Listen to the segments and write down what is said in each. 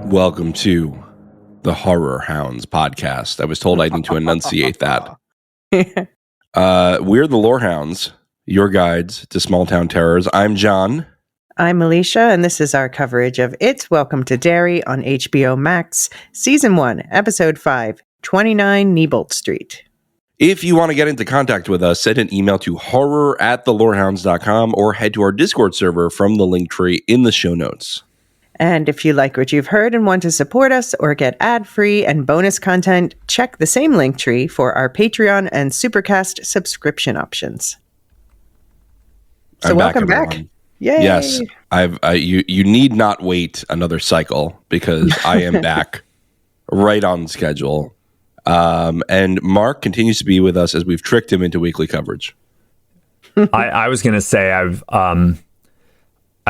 Welcome to the Lorehounds podcast. I was told I need to enunciate that. We're the Lorehounds, your guides to small town terrors. I'm John. I'm Elysia, and this is our coverage of It's Welcome to Derry on HBO Max, Season 1, Episode 5, 29 Neibolt Street. If you want to get into contact with us, send an email to horror@thelorehounds.com or head to our Discord server from the link tree in the show notes. And if you like what you've heard and want to support us or get ad-free and bonus content, check the same link tree for our Patreon and Supercast subscription options. So welcome back. Yay! Yes, you need not wait another cycle because I am back right on schedule. And Mark continues to be with us as we've tricked him into weekly coverage. I was going to say, I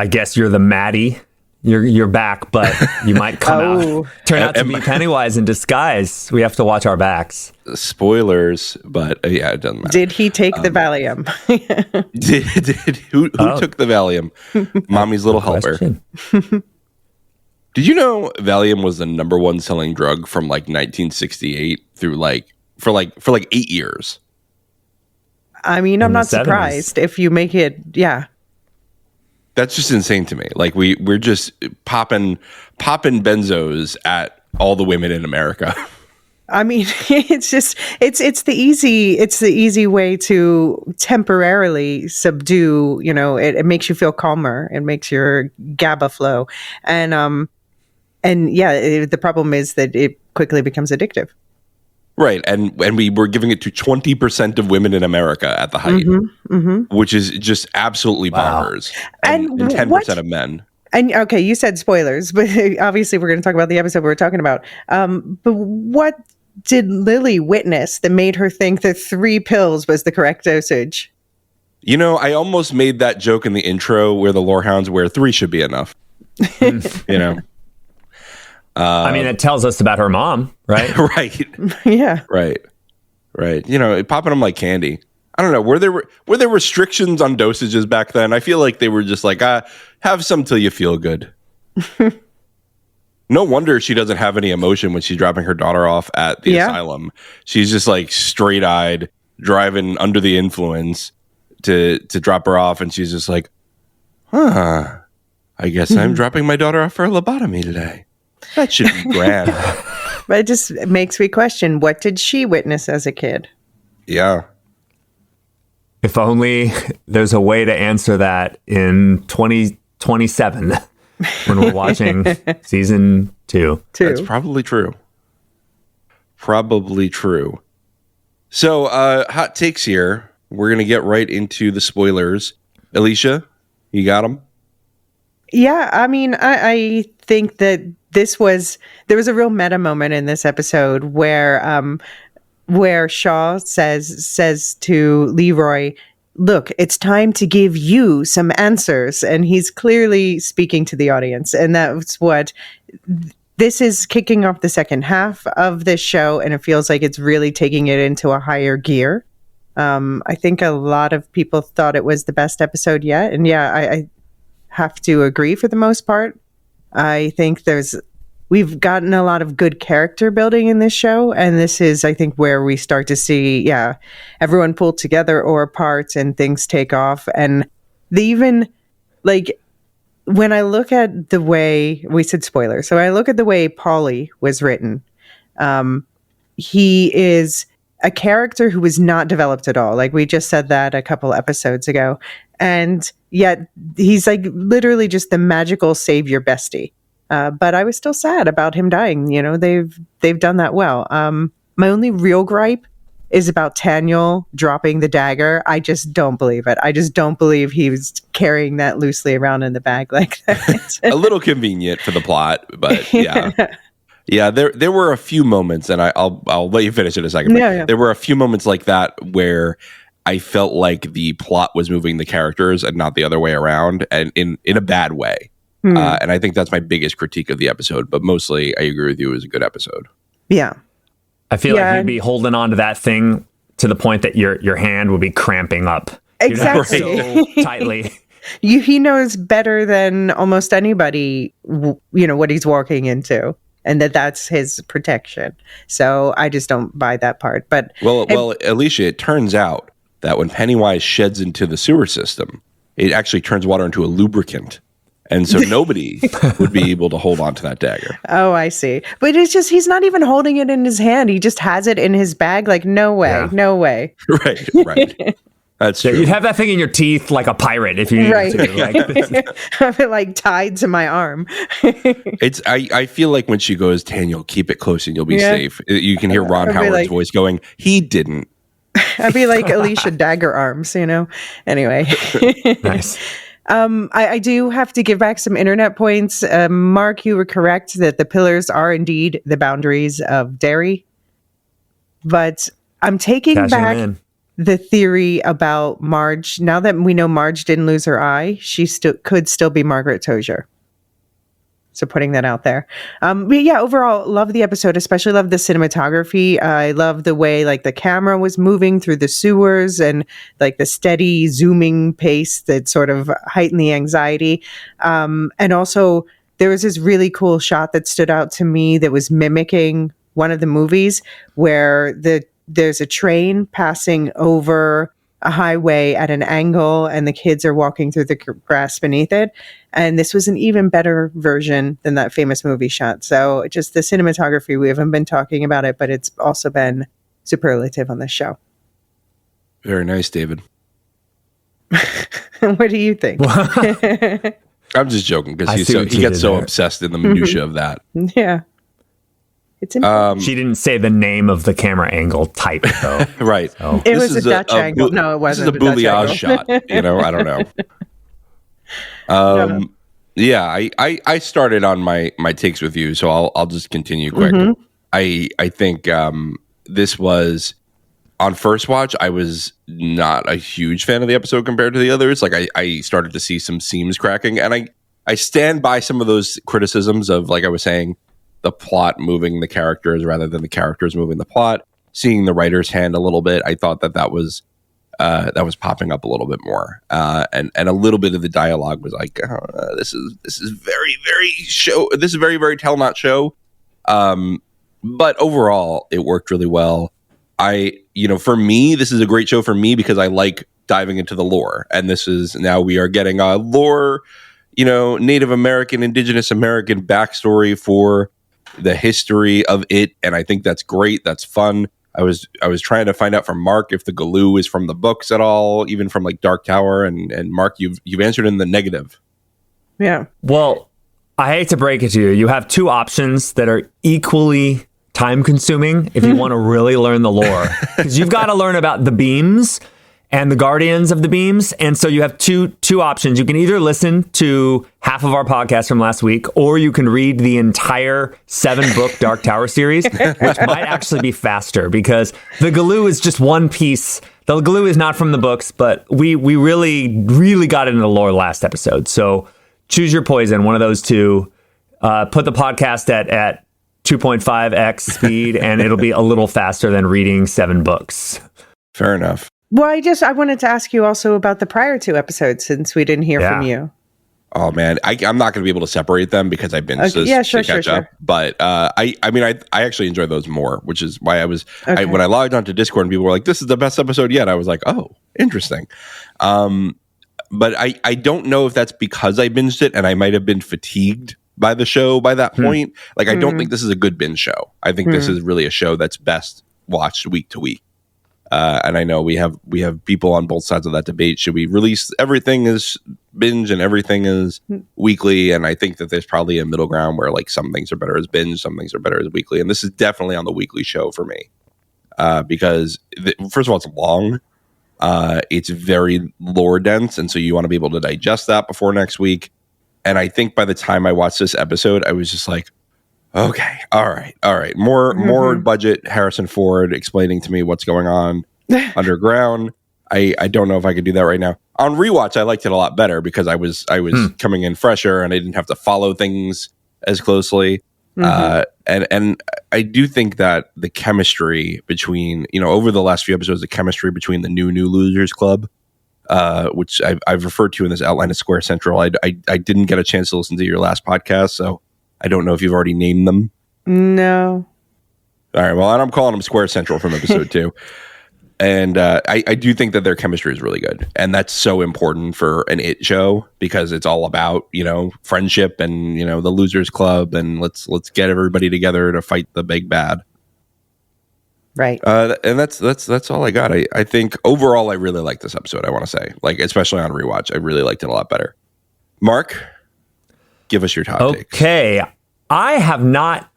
guess you're the Maddie. You're back, but you might turn out to be Pennywise in disguise. We have to watch our backs. Spoilers, but yeah, it doesn't matter. Did he take the Valium? Who took the Valium? Mommy's little helper. Did you know Valium was the number one selling drug from like 1968 through for 8 years? I mean, I'm not surprised if you make it, yeah. That's just insane to me. Like we're just popping benzos at all the women in America. I mean, it's the easy way to temporarily subdue. You know, it makes you feel calmer. It makes your GABA flow, and yeah, the problem is that it quickly becomes addictive. Right, and we were giving it to 20% of women in America at the height, which is just absolutely bonkers. And 10% of men. And okay, you said spoilers, but obviously we're going to talk about the episode we're talking about. But what did Lily witness that made her think that 3 pills was the correct dosage? You know, I almost made that joke in the intro where the Lorehounds where 3 should be enough. You know. I mean, it tells us about her mom, right? Right. Yeah. Right. You know, popping them like candy. I don't know. Were there restrictions on dosages back then? I feel like they were just like, have some till you feel good. No wonder she doesn't have any emotion when she's dropping her daughter off at the asylum. She's just like straight-eyed, driving under the influence to drop her off, and she's just like, I guess I'm dropping my daughter off for a lobotomy today. That should be grand. But it just makes me question, what did she witness as a kid? Yeah. If only there's a way to answer that in 2027 when we're watching season 2. That's probably true. So, hot takes here. We're going to get right into the spoilers. Elysia, you got them? Yeah, I mean, I think that there was a real meta moment in this episode where Shaw says to Leroy, look, it's time to give you some answers. And he's clearly speaking to the audience. And that's what this is, kicking off the second half of this show. And it feels like it's really taking it into a higher gear. I think a lot of people thought it was the best episode yet. And yeah, I have to agree for the most part. I think we've gotten a lot of good character building in this show, and this is, I think, where we start to see, everyone pull together or apart and things take off. And they even, like, when I look at the way, we said spoilers, so I look at the way Paulie was written, he is a character who was not developed at all. Like, we just said that a couple episodes ago. And yet he's like literally just the magical savior bestie. But I was still sad about him dying. You know, they've done that well. My only real gripe is about Taniel dropping the dagger, I just don't believe it. I just don't believe he was carrying that loosely around in the bag like that. A little convenient for the plot, but yeah. Yeah, there were a few moments, and I'll let you finish in a second. Yeah. There were a few moments like that where I felt like the plot was moving the characters and not the other way around, and in a bad way. And I think that's my biggest critique of the episode. But mostly, I agree with you. It was a good episode. Yeah. I feel like you'd be holding on to that thing to the point that your hand would be cramping up. Exactly. So tightly. He knows better than almost anybody, what he's walking into, and that's his protection. So I just don't buy that part. But well, Elysia, it turns out that when Pennywise sheds into the sewer system, it actually turns water into a lubricant. And so nobody would be able to hold on to that dagger. Oh, I see. But it's just, he's not even holding it in his hand. He just has it in his bag. Like, no way, no way. Right. That's true. You'd have that thing in your teeth like a pirate if you needed to. Have it like tied to my arm. I feel like when she goes, Taniel, keep it close and you'll be safe. You can hear Ron Howard's voice going, he didn't. I'd be like Elysia Dagger Arms, Anyway. Nice. I do have to give back some internet points. Mark, you were correct that the pillars are indeed the boundaries of Derry. But I'm taking back the theory about Marge. Now that we know Marge didn't lose her eye, she could still be Margaret Tozier. So putting that out there. But yeah, overall, love the episode, especially love the cinematography. I love the way like the camera was moving through the sewers and like the steady zooming pace that sort of heightened the anxiety. And also there was this really cool shot that stood out to me that was mimicking one of the movies where there's a train passing over a highway at an angle and the kids are walking through the grass beneath it. And this was an even better version than that famous movie shot. So just the cinematography, we haven't been talking about it, but it's also been superlative on this show. Very nice, David. What do you think? I'm just joking because he gets so obsessed in the minutia of that. Yeah. It's she didn't say the name of the camera angle type, though. Right. So. It was a Dutch angle. No, it wasn't. This is a Bouliage shot. I don't know. No. Yeah, I started on my takes with you, so I'll just continue quick. Mm-hmm. I think this was, on first watch, I was not a huge fan of the episode compared to the others. Like I started to see some seams cracking, and I stand by some of those criticisms of, like I was saying, the plot moving the characters rather than the characters moving the plot, seeing the writer's hand a little bit. I thought that was popping up a little bit more. And a little bit of the dialogue was like, this is very, very show. This is very, very tell not show. But overall it worked really well. For me, this is a great show for me because I like diving into the lore, and now we are getting a lore, Native American, Indigenous American backstory for the history of it, and I think that's great. That's fun. I was trying to find out from Mark if the Galoo is from the books at all, even from like Dark Tower, and Mark, you've answered in the negative. Yeah. Well, I hate to break it to you. You have two options that are equally time consuming if you want to really learn the lore, because you've got to learn about the beams and the guardians of the beams. And so you have two options. You can either listen to half of our podcast from last week, or you can read the entire 7-book Dark Tower series, which might actually be faster because the Galoo is just one piece. The Galoo is not from the books, but we really, really got into the lore last episode. So choose your poison, one of those two. Put the podcast at 2.5x speed, and it'll be a little faster than reading 7 books. Fair enough. Well, I wanted to ask you also about the prior 2 episodes since we didn't hear from you. Oh man, I'm not going to be able to separate them because I've been to catch up. But I actually enjoy those more, which is why when I logged onto Discord and people were like, "This is the best episode yet," I was like, "Oh, interesting." But I don't know if that's because I binged it and I might have been fatigued by the show by that point. Like I don't think this is a good binge show. I think this is really a show that's best watched week to week. And I know we have people on both sides of that debate. Should we release everything as binge and everything as weekly? And I think that there's probably a middle ground where like some things are better as binge, some things are better as weekly. And this is definitely on the weekly show for me. because first of all, it's long. It's very lore dense, and so you want to be able to digest that before next week. And I think by the time I watched this episode, I was just like, okay, all right. More budget Harrison Ford explaining to me what's going on underground. I don't know if I could do that right now. On rewatch, I liked it a lot better because I was coming in fresher and I didn't have to follow things as closely. And I do think that the chemistry between, over the last few episodes, the chemistry between the new Losers Club, which I've referred to in this outline as Square Central. I didn't get a chance to listen to your last podcast, so I don't know if you've already named them. No. All right. Well, I'm calling them Square Central from episode 2. And I do think that their chemistry is really good. And that's so important for an IT show because it's all about, friendship and, the Losers Club. And let's get everybody together to fight the big bad. Right. And that's all I got. I think overall, I really like this episode, I want to say. Like, especially on rewatch, I really liked it a lot better. Mark, give us your top takes. Okay. I have not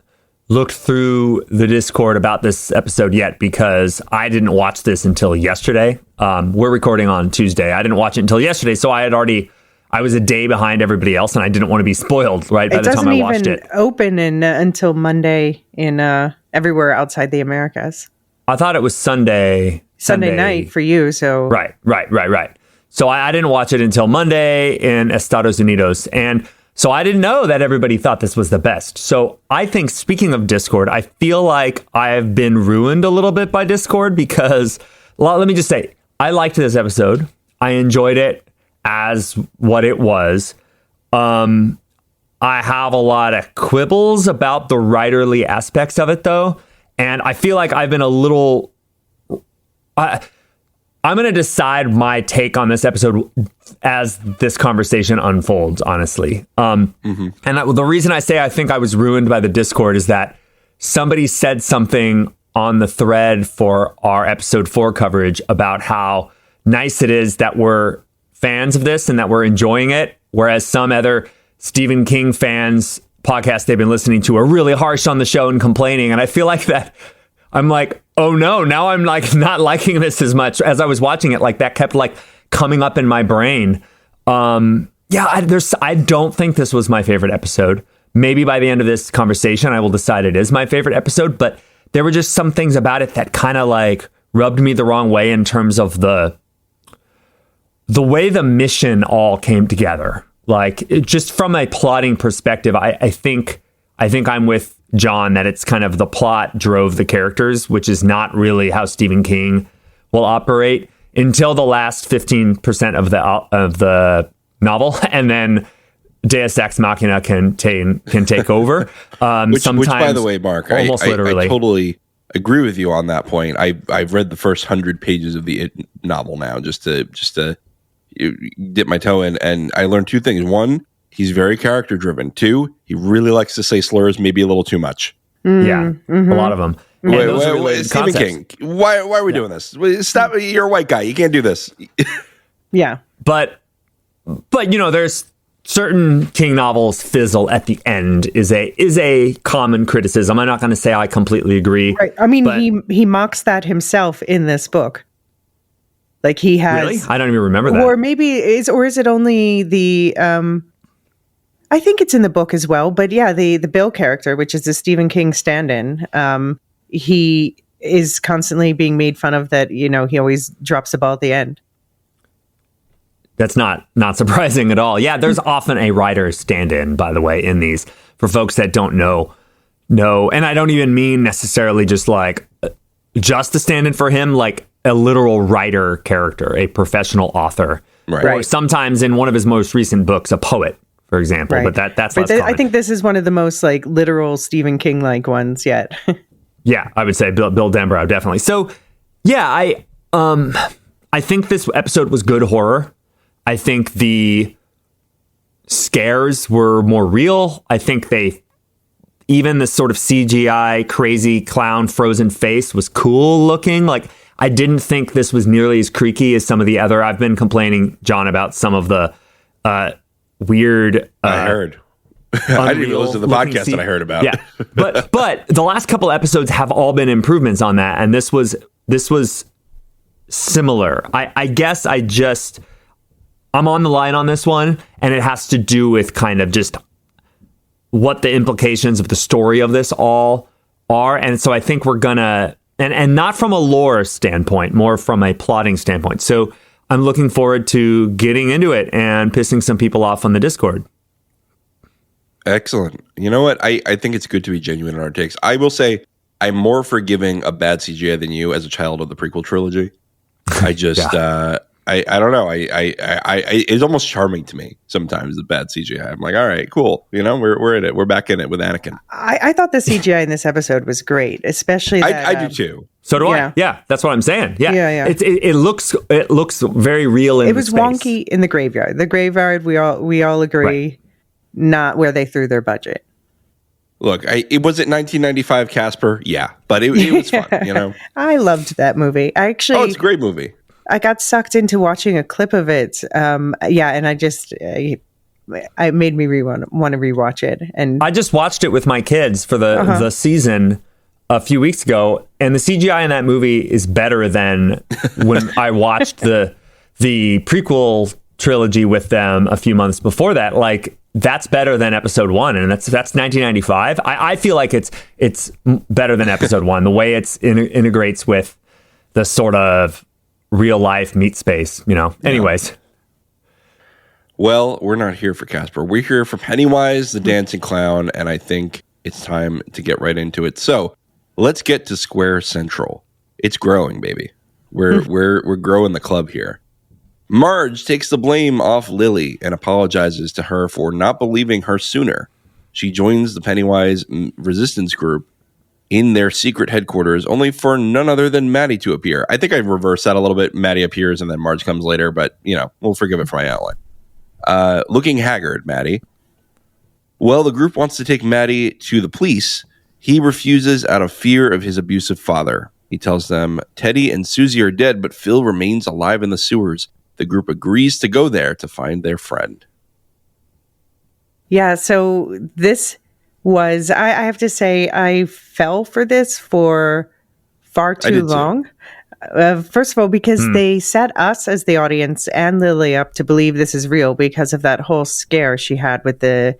looked through the Discord about this episode yet because I didn't watch this until yesterday. We're recording on Tuesday. I didn't watch it until yesterday, so I was a day behind everybody else, and I didn't want to be spoiled by the time I watched it. It doesn't even open until Monday in everywhere outside the Americas. I thought it was Sunday night for you. So right. So I didn't watch it until Monday in Estados Unidos, and so I didn't know that everybody thought this was the best. So I think, speaking of Discord, I feel like I've been ruined a little bit by Discord because, let me just say, I liked this episode. I enjoyed it as what it was. I have a lot of quibbles about the writerly aspects of it, though. And I feel like I've been a little... I'm going to decide my take on this episode as this conversation unfolds, honestly. And the reason I say I think I was ruined by the Discord is that somebody said something on the thread for our episode 4 coverage about how nice it is that we're fans of this and that we're enjoying it, whereas some other Stephen King fans podcasts they've been listening to are really harsh on the show and complaining. And I feel like that... I'm like, oh no, now I'm like not liking this as much. As I was watching it, like that kept like coming up in my brain. I don't think this was my favorite episode. Maybe by the end of this conversation, I will decide it is my favorite episode, but there were just some things about it that kind of like rubbed me the wrong way in terms of the way the mission all came together. Like just from a plotting perspective, I think I'm with John that it's kind of the plot drove the characters, which is not really how Stephen King will operate until the last 15% of the novel, and then Deus Ex Machina can take over. Which, by the way, Mark, almost literally, I totally agree with you on that point. I've read the first 100 pages of the novel now just to dip my toe in, and I learned 2 things. 1, he's very character driven. 2, he really likes to say slurs, maybe a little too much. Yeah, a lot of them. Wait, Stephen King, why are we doing this? Stop! You're a white guy. You can't do this. Yeah, but there's certain King novels fizzle at the end is a common criticism. I'm not going to say I completely agree. Right. I mean, he mocks that himself in this book. Like he has. Really? I don't even remember that. Or maybe is it only the I think it's in the book as well, but yeah, the Bill character, which is the Stephen King stand-in, he is constantly being made fun of that, he always drops the ball at the end. That's not surprising at all. Yeah, there's often a writer stand-in, by the way, in these for folks that don't know. And I don't even mean necessarily just a stand-in for him, like a literal writer character, a professional author. Right. Or sometimes in one of his most recent books, a poet, for example. Right. But that's less common. I think this is one of the most literal Stephen King-like ones yet. Yeah, I would say Bill Denbrough, definitely. So, yeah, I think this episode was good horror. I think the scares were more real. I think even the sort of CGI crazy clown frozen face was cool looking. Like, I didn't think this was nearly as creaky as some of the other. I've been complaining, John, about some of the weird. I heard. I didn't even listen to the podcast that I heard about. Yeah, but the last couple episodes have all been improvements on that, and this was similar. I guess I'm on the line on this one, and it has to do with kind of just what the implications of the story of this all are. And so I think we're gonna, and not from a lore standpoint, more from a plotting standpoint. So I'm looking forward to getting into it and pissing some people off on the Discord. Excellent. You know what? I think it's good to be genuine in our takes. I will say I'm more forgiving of bad CGI than you as a child of the prequel trilogy. I just, I don't know. It's almost charming to me sometimes, the bad CGI. I'm like, all right, cool. You know, we're in it. We're back in it with Anakin. I thought the CGI in this episode was great, especially that, I do too. So do I. Yeah, that's what I'm saying. Yeah. It looks very real. It was wonky in the graveyard. The graveyard, we all agree, not where they threw their budget. Look, it was at 1995 Casper, yeah, but it was fun, you know. I loved that movie. It's a great movie. I got sucked into watching a clip of it. And it made me want to rewatch it. And I just watched it with my kids for the season a few weeks ago, and the CGI in that movie is better than when I watched the prequel trilogy with them a few months before that. Like, that's better than episode 1, and that's 1995. I feel like it's better than episode 1, the way it integrates with the sort of real life meat space, you know. Anyways. Well, we're not here for Casper. We're here for Pennywise, the dancing clown, and I think it's time to get right into it. So let's get to Square Central. It's growing, baby. We're growing the club here. Marge takes the blame off Lily and apologizes to her for not believing her sooner. She joins the Pennywise resistance group in their secret headquarters, only for none other than Maddie to appear. I think I reversed that a little bit. Maddie appears and then Marge comes later, but, you know, we'll forgive it for my outline. Looking haggard, Maddie. Well, the group wants to take Maddie to the police. He refuses out of fear of his abusive father. He tells them Teddy and Susie are dead, but Phil remains alive in the sewers. The group agrees to go there to find their friend. Yeah, so this was, I have to say, I fell for this for far too long. First of all, because they set us as the audience and Lily up to believe this is real because of that whole scare she had with the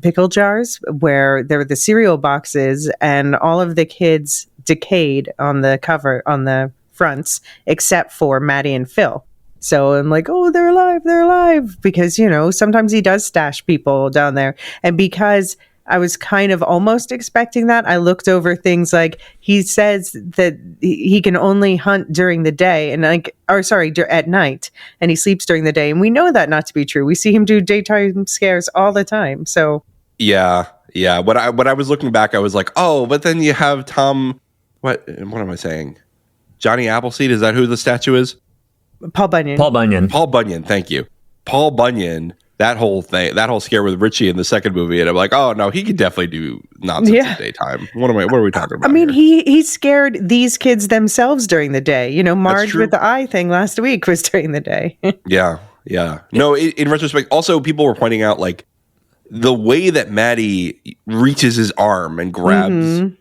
pickle jars, where there were the cereal boxes and all of the kids decayed on the cover, on the fronts, except for Maddie and Phil. So I'm like, oh, they're alive. Because, you know, sometimes he does stash people down there. And because I was kind of almost expecting that, I looked over things like he says that he can only hunt during the day and at night, and he sleeps during the day. And we know that not to be true. We see him do daytime scares all the time. So yeah. When I was looking back, I was like, oh, but then you have Tom. What am I saying? Johnny Appleseed, is that who the statue is? Paul Bunyan. Thank you. Paul Bunyan. That whole scare with Richie in the second movie, and I'm like, oh no, he could definitely do nonsense in daytime. What are we talking about? I mean, he scared these kids themselves during the day. You know, Marge with the eye thing last week was during the day. Yeah. No, in retrospect, also people were pointing out like the way that Maddie reaches his arm and grabs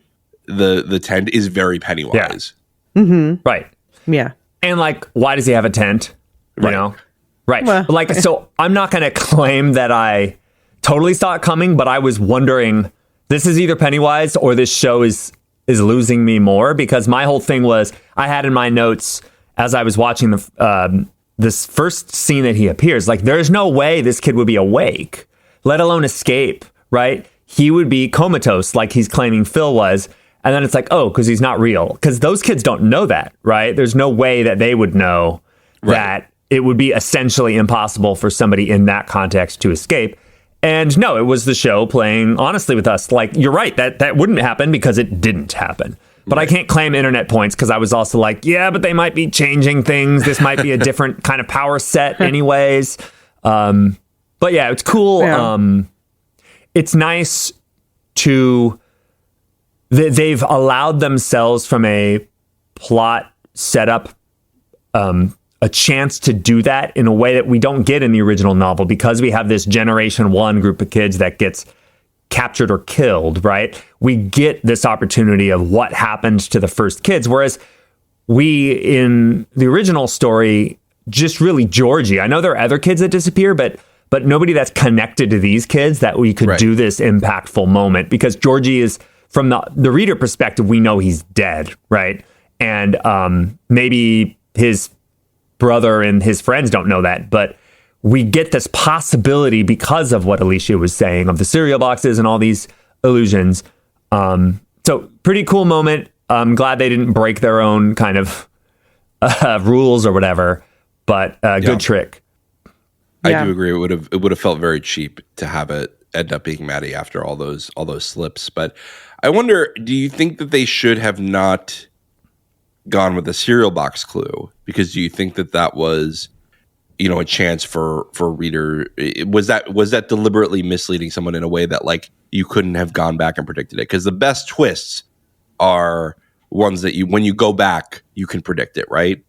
the tent is very Pennywise. Yeah. Mm-hmm. Right. Yeah. And like, why does he have a tent? You know? Right. Well, like, so I'm not going to claim that I totally saw it coming, but I was wondering, this is either Pennywise or this show is losing me more, because my whole thing was, I had in my notes as I was watching this first scene that he appears, like, there's no way this kid would be awake, let alone escape, right? He would be comatose like he's claiming Phil was. And then it's like, oh, because he's not real. Because those kids don't know that, right? There's no way that they would know that it would be essentially impossible for somebody in that context to escape. And no, it was the show playing honestly with us. Like, you're right, that wouldn't happen because it didn't happen. But I can't claim internet points because I was also like, yeah, but they might be changing things. This might be a different kind of power set anyways. But yeah, it's cool. Yeah. It's nice to... They've allowed themselves from a plot setup a chance to do that in a way that we don't get in the original novel, because we have this Generation 1 group of kids that gets captured or killed, right? We get this opportunity of what happened to the first kids, whereas we, in the original story, just really Georgie. I know there are other kids that disappear, but nobody that's connected to these kids that we could do this impactful moment, because Georgie is, from the reader perspective, we know he's dead, right? And maybe his brother and his friends don't know that, but we get this possibility because of what Elysia was saying of the cereal boxes and all these illusions. So pretty cool moment. I'm glad they didn't break their own kind of rules or whatever, but good trick. I do agree. It would have felt very cheap to have it end up being Maddie after all those slips. But I wonder, do you think that they should have not gone with the cereal box clue? Because do you think that was, a chance for reader? Was that deliberately misleading someone in a way that, like, you couldn't have gone back and predicted it? Because the best twists are ones that when you go back, you can predict it, right?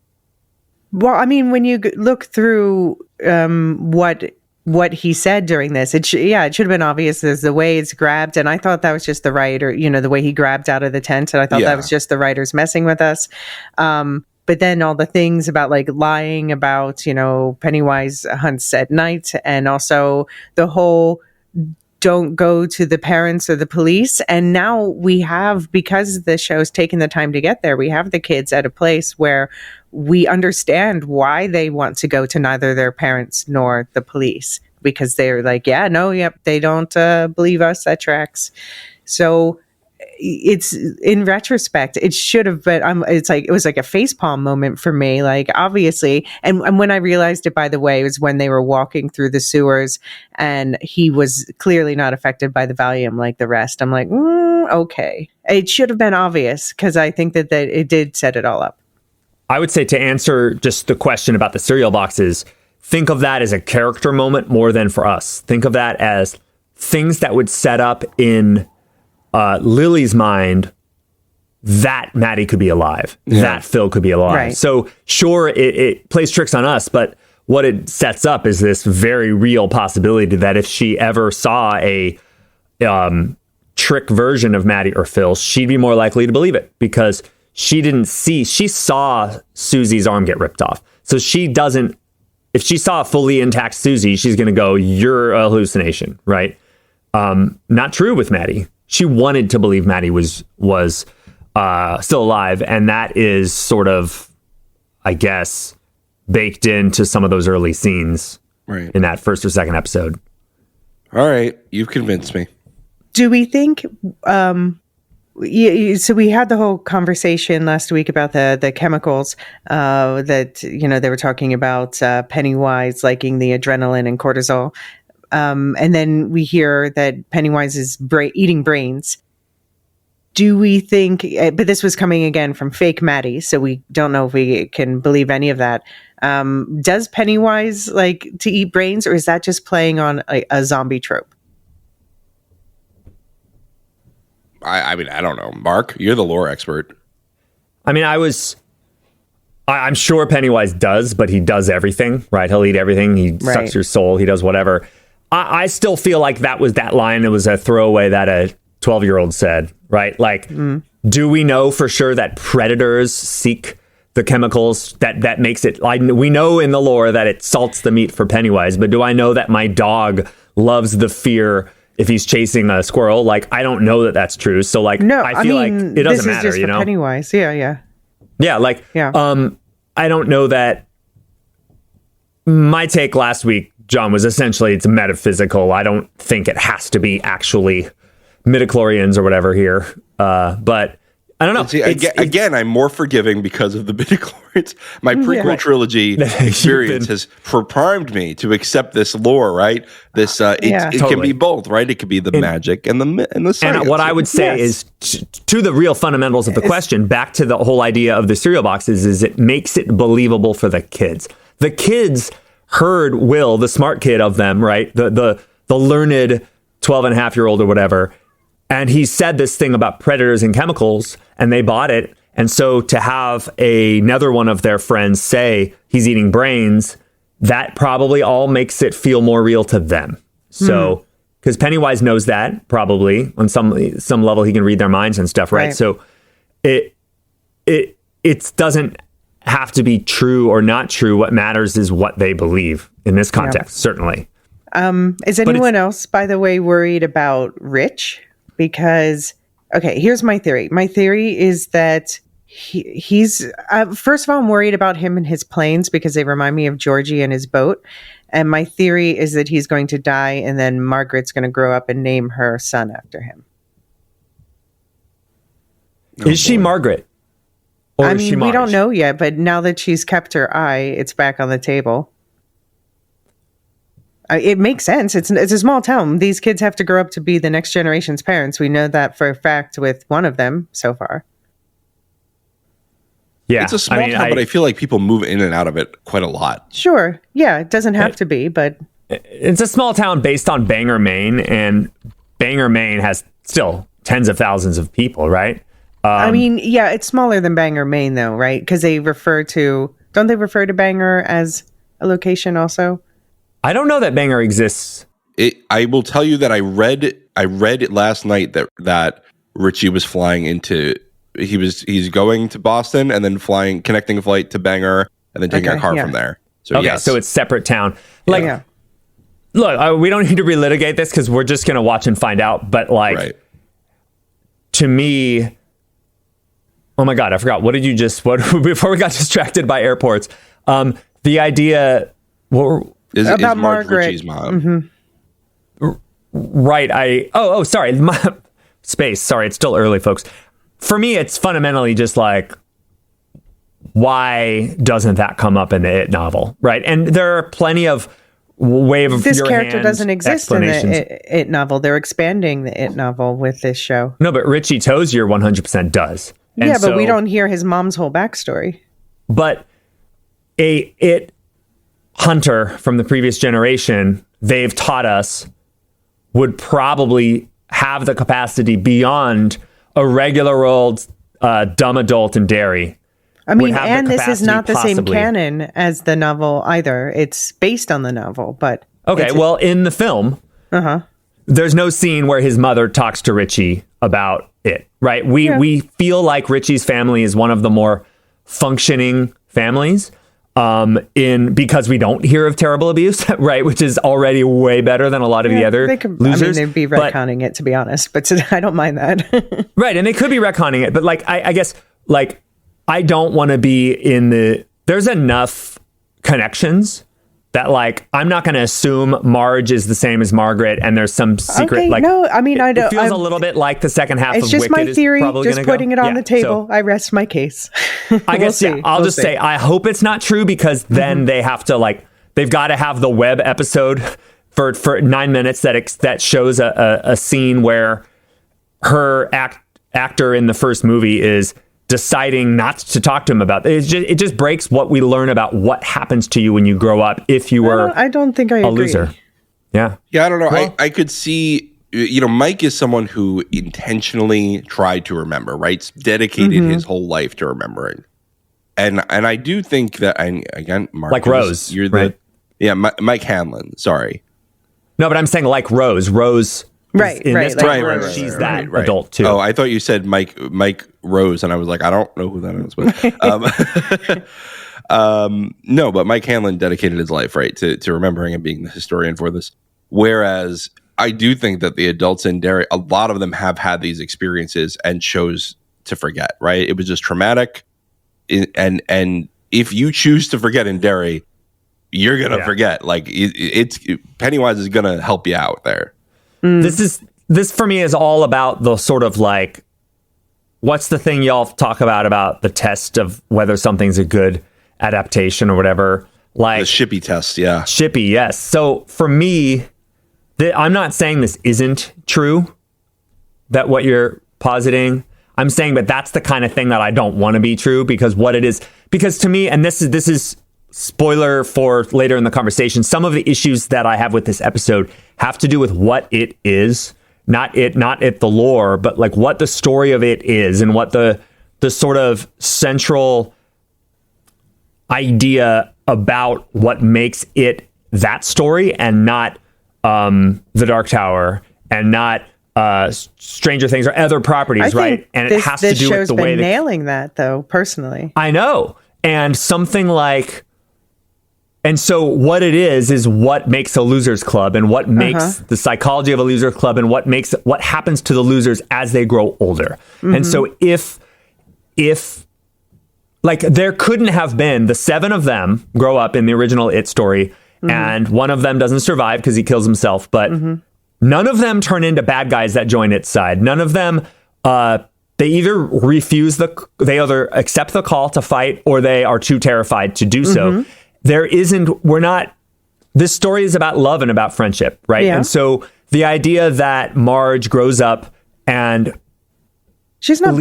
Well, I mean, when you look through what he said during this, it should have been obvious. There's the way it's grabbed, and I thought that was just the writer, the way he grabbed out of the tent, and I thought that was just the writers messing with us. But then all the things about, like, lying about, Pennywise hunts at night, and also the whole don't go to the parents or the police. And now we have, because the show's taken the time to get there, we have the kids at a place where we understand why they want to go to neither their parents nor the police, because they're like, they don't believe us. That tracks. So it's, in retrospect, it should have been, it was like a facepalm moment for me, like, obviously. And when I realized it, by the way, was when they were walking through the sewers and he was clearly not affected by the Valium like the rest. I'm like, okay. It should have been obvious, because I think that it did set it all up. I would say, to answer just the question about the cereal boxes, think of that as a character moment more than for us. Think of that as things that would set up in Lily's mind that Maddie could be alive, that Phil could be alive. Right. So sure, it plays tricks on us, but what it sets up is this very real possibility that if she ever saw a trick version of Maddie or Phil, she'd be more likely to believe it, because she saw Susie's arm get ripped off. So if she saw a fully intact Susie, she's going to go, you're a hallucination, right? Not true with Maddie. She wanted to believe Maddie was still alive. And that is sort of, I guess, baked into some of those early scenes in that first or second episode. All right. You've convinced me. Do we think... so we had the whole conversation last week about the chemicals that, they were talking about Pennywise liking the adrenaline and cortisol. And then we hear that Pennywise is eating brains. Do we think, but this was coming again from fake Maddie, so we don't know if we can believe any of that. Does Pennywise like to eat brains, or is that just playing on a zombie trope? I mean, I don't know. Mark, you're the lore expert. I mean, I'm sure Pennywise does, but he does everything, right? He'll eat everything. He sucks your soul. He does whatever. I still feel like that line, it was a throwaway that a 12-year-old said, right? Like, do we know for sure that predators seek the chemicals that makes it, we know in the lore that it salts the meat for Pennywise, but do I know that my dog loves the fear if he's chasing a squirrel? Like, I don't know that that's true. So, like, no, I feel like it doesn't matter, just for Pennywise. Yeah. I don't know that. My take last week, John, was essentially it's metaphysical. I don't think it has to be actually midichlorians or whatever here. But I don't know. See, again, I'm more forgiving because of the midichlorians. My prequel trilogy experience has primed me to accept this lore, right? This it can be both, right? It could be the magic and the science. And what I would say is to the real fundamentals of the question, back to the whole idea of the cereal boxes, is it makes it believable for the kids. The kids heard Will, the smart kid of them, right? The learned 12-and-a-half-year-old or whatever. And he said this thing about predators and chemicals, and they bought it. And so to have another one of their friends say he's eating brains, that probably all makes it feel more real to them. So, because Pennywise knows that probably on some level, he can read their minds and stuff, right? So it doesn't have to be true or not true. What matters is what they believe in this context, certainly. Is anyone else, by the way, worried about Rich? Because, okay, here's my theory. My theory is that he's first of all, I'm worried about him and his planes because they remind me of Georgie and his boat. And my theory is that he's going to die and then Margaret's going to grow up and name her son after him. Is she Margaret? Or I is she mean, we Marge? don't know yet, but now that she's kept her eye, it's back on the table. It makes sense. It's a small town. These kids have to grow up to be the next generation's parents. We know that for a fact with one of them so far. Yeah, it's a small town, but I feel like people move in and out of it quite a lot. Sure. Yeah, it doesn't have to be, but... It's a small town based on Bangor, Maine, and Bangor, Maine has still tens of thousands of people, right? I mean, yeah, it's smaller than Bangor, Maine, though, right? Because they refer to... Don't they refer to Bangor as a location also? I don't know that Bangor exists. I will tell you that I read last night that Richie was flying into... He's going to Boston and then connecting a flight to Bangor and then taking a car from there. So okay, yes. So it's separate town. Like, look, we don't need to relitigate this because we're just going to watch and find out. But like, to me, oh my God, I forgot. What did you before we got distracted by airports? The idea is about Marge Margaret. Richie's mom. Mm-hmm. Right. Sorry. Space. Sorry. It's still early, folks. For me, it's fundamentally just like, why doesn't that come up in the It novel, right? And there are plenty of wave of this your character hand doesn't exist in the It novel. They're expanding the It novel with this show. No, but Richie Tozier 100% does. Yeah, but we don't hear his mom's whole backstory. But a It hunter from the previous generation, they've taught us, would probably have the capacity beyond a regular old dumb adult in Derry. I mean, and this is not the same canon as the novel either. It's based on the novel, but... Okay, well, in the film, there's no scene where his mother talks to Richie about it, right? We feel like Richie's family is one of the more functioning families because we don't hear of terrible abuse, right? Which is already way better than a lot of the other losers. I mean, they'd be retconning it, to be honest, but I don't mind that. Right, and they could be retconning it, but like, I guess, like, I don't want to be there's enough connections that, like, I'm not going to assume Marge is the same as Margaret and there's some secret, no, I mean, I don't. It feels a little bit like the second half of Wicked. It's just my theory, just putting it on the table. I rest my case. I guess, I'll just say, I hope it's not true because then they have to, they've got to have the web episode for 9 minutes that shows a scene where her actor in the first movie is deciding not to talk to him about it. It just breaks what we learn about what happens to you when you grow up if you were I don't think I agree. A loser. Yeah, I don't know. Well, I could see, Mike is someone who intentionally tried to remember, right? Dedicated his whole life to remembering. And I do think that, again, Mark, like Rose, you're right? Mike Hanlon, sorry. No, but I'm saying like Rose. Right, in this right, right, she's that adult too. Oh, I thought you said Mike Rose, and I was like, I don't know who that is. But no, but Mike Hanlon dedicated his life, right, to remembering and being the historian for this. Whereas I do think that the adults in Derry, a lot of them have had these experiences and chose to forget, right? It was just traumatic, and if you choose to forget in Derry, you're gonna forget. Like it's Pennywise is gonna help you out there. This for me is all about the sort of like, what's the thing y'all talk about the test of whether something's a good adaptation or whatever, like the Shippey test. Yeah, Shippey. Yes. So for me, I'm not saying this isn't true, that what you're positing. I'm saying that that's the kind of thing that I don't want to be true, because what it is, because to me, and this is spoiler for later in the conversation, some of the issues that I have with this episode have to do with what it is, not it the lore, but like what the story of it is and what the the sort of central idea about what makes it that story and not The Dark Tower and not Stranger Things or other properties, right? And it has to do with the way nailing that, though, personally. I know. And something like, and so what it is what makes a losers club and what makes the psychology of a loser club and what happens to the losers as they grow older. And so if like there couldn't have been the 7 of them grow up in the original It story and one of them doesn't survive because he kills himself, but none of them turn into bad guys that join its side. None of them, they either they either accept the call to fight or they are too terrified to do so. This story is about love and about friendship, right? Yeah. And so the idea that Marge grows up and she's not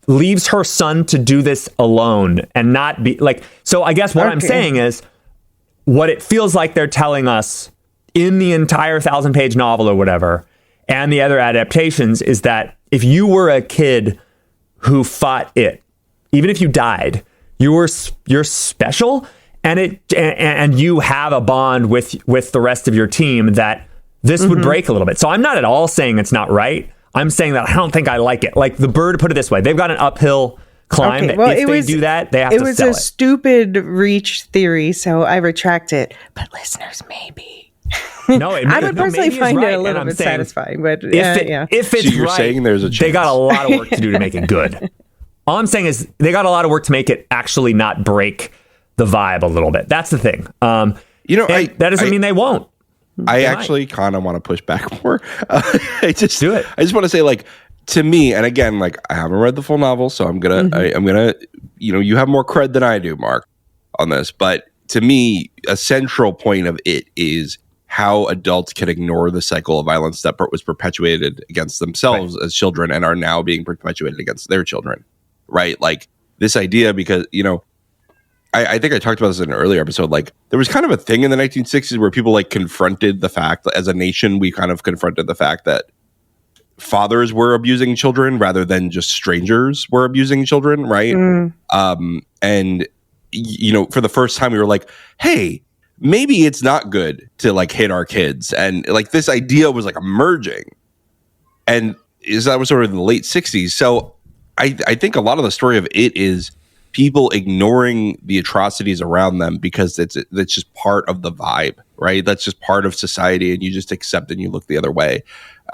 leaves her son to do this alone and not be like, so I guess what I'm saying is what it feels like they're telling us in the entire 1,000-page novel or whatever, and the other adaptations is that if you were a kid who fought it, even if you died, you're special, and you have a bond with the rest of your team that this would break a little bit. So I'm not at all saying it's not right. I'm saying that I don't think I like it. Like The Bird, put it this way, they've got an uphill climb. Okay, well, if they do that, they have to sell it. It was a stupid reach theory, so I retract it. But listeners, maybe. No, I would personally find it a little bit satisfying. But if it's so you're saying there's a chance. They got a lot of work to do to make it good. All I'm saying is they got a lot of work to make it actually not break the vibe a little bit. That's the thing. That doesn't mean they won't. I actually kind of want to push back more. I just do it. I just want to say, like, to me, and again, like, I haven't read the full novel, so I'm gonna, you have more cred than I do, Mark, on this. But to me, a central point of it is how adults can ignore the cycle of violence that was perpetuated against themselves as children and are now being perpetuated against their children, right? Like this idea, because, I think I talked about this in an earlier episode. Like there was kind of a thing in the 1960s where people like confronted the fact that as a nation, we kind of confronted the fact that fathers were abusing children rather than just strangers were abusing children. Right. And, for the first time we were like, hey, maybe it's not good to like hit our kids. And like this idea was like emerging. And that was sort of in the late 60s. So I think a lot of the story of it is people ignoring the atrocities around them because that's just part of the vibe, right? That's just part of society, and you just accept and you look the other way.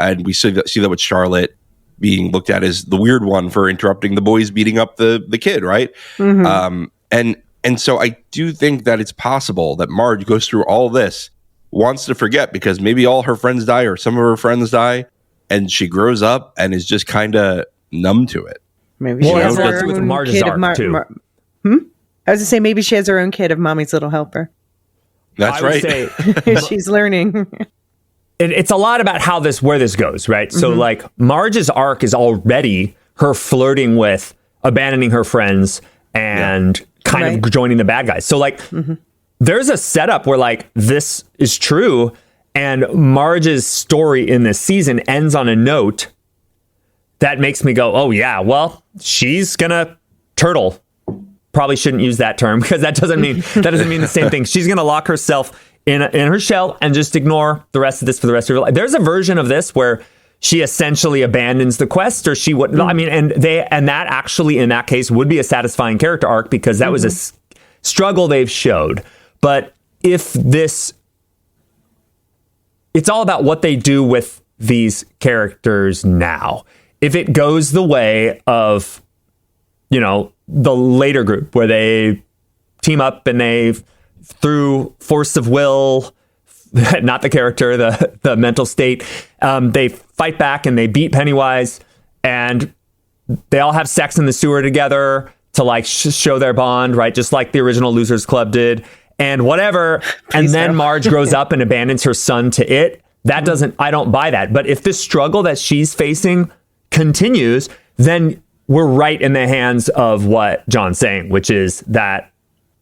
And we see that with Charlotte being looked at as the weird one for interrupting the boys beating up the kid, right? And so I do think that it's possible that Marge goes through all this, wants to forget because maybe all her friends die or some of her friends die, and she grows up and is just kind of numb to it. Maybe she has her with own Marge's kid arc, too. I was going to say maybe she has her own kid of Mommy's Little Helper. That's right. She's learning. It's a lot about where this goes, right? So like Marge's arc is already her flirting with abandoning her friends and kind of joining the bad guys. So like there's a setup where like this is true, and Marge's story in this season ends on a note that makes me go, oh yeah, well, she's gonna turtle. Probably shouldn't use that term because that doesn't mean the same thing. She's gonna lock herself in her shell and just ignore the rest of this for the rest of her life. There's a version of this where she essentially abandons the quest, or she would. I mean, and that actually in that case would be a satisfying character arc because that was a struggle they've showed. But if this, it's all about what they do with these characters now. If it goes the way of, the later group where they team up and they, through force of will, not the character, the mental state, they fight back and they beat Pennywise, and they all have sex in the sewer together to like show their bond, right? Just like the original Losers Club did, and whatever. And then Marge grows up and abandons her son to it. That I don't buy that. But if this struggle that she's facing continues, then we're right in the hands of what John's saying, which is that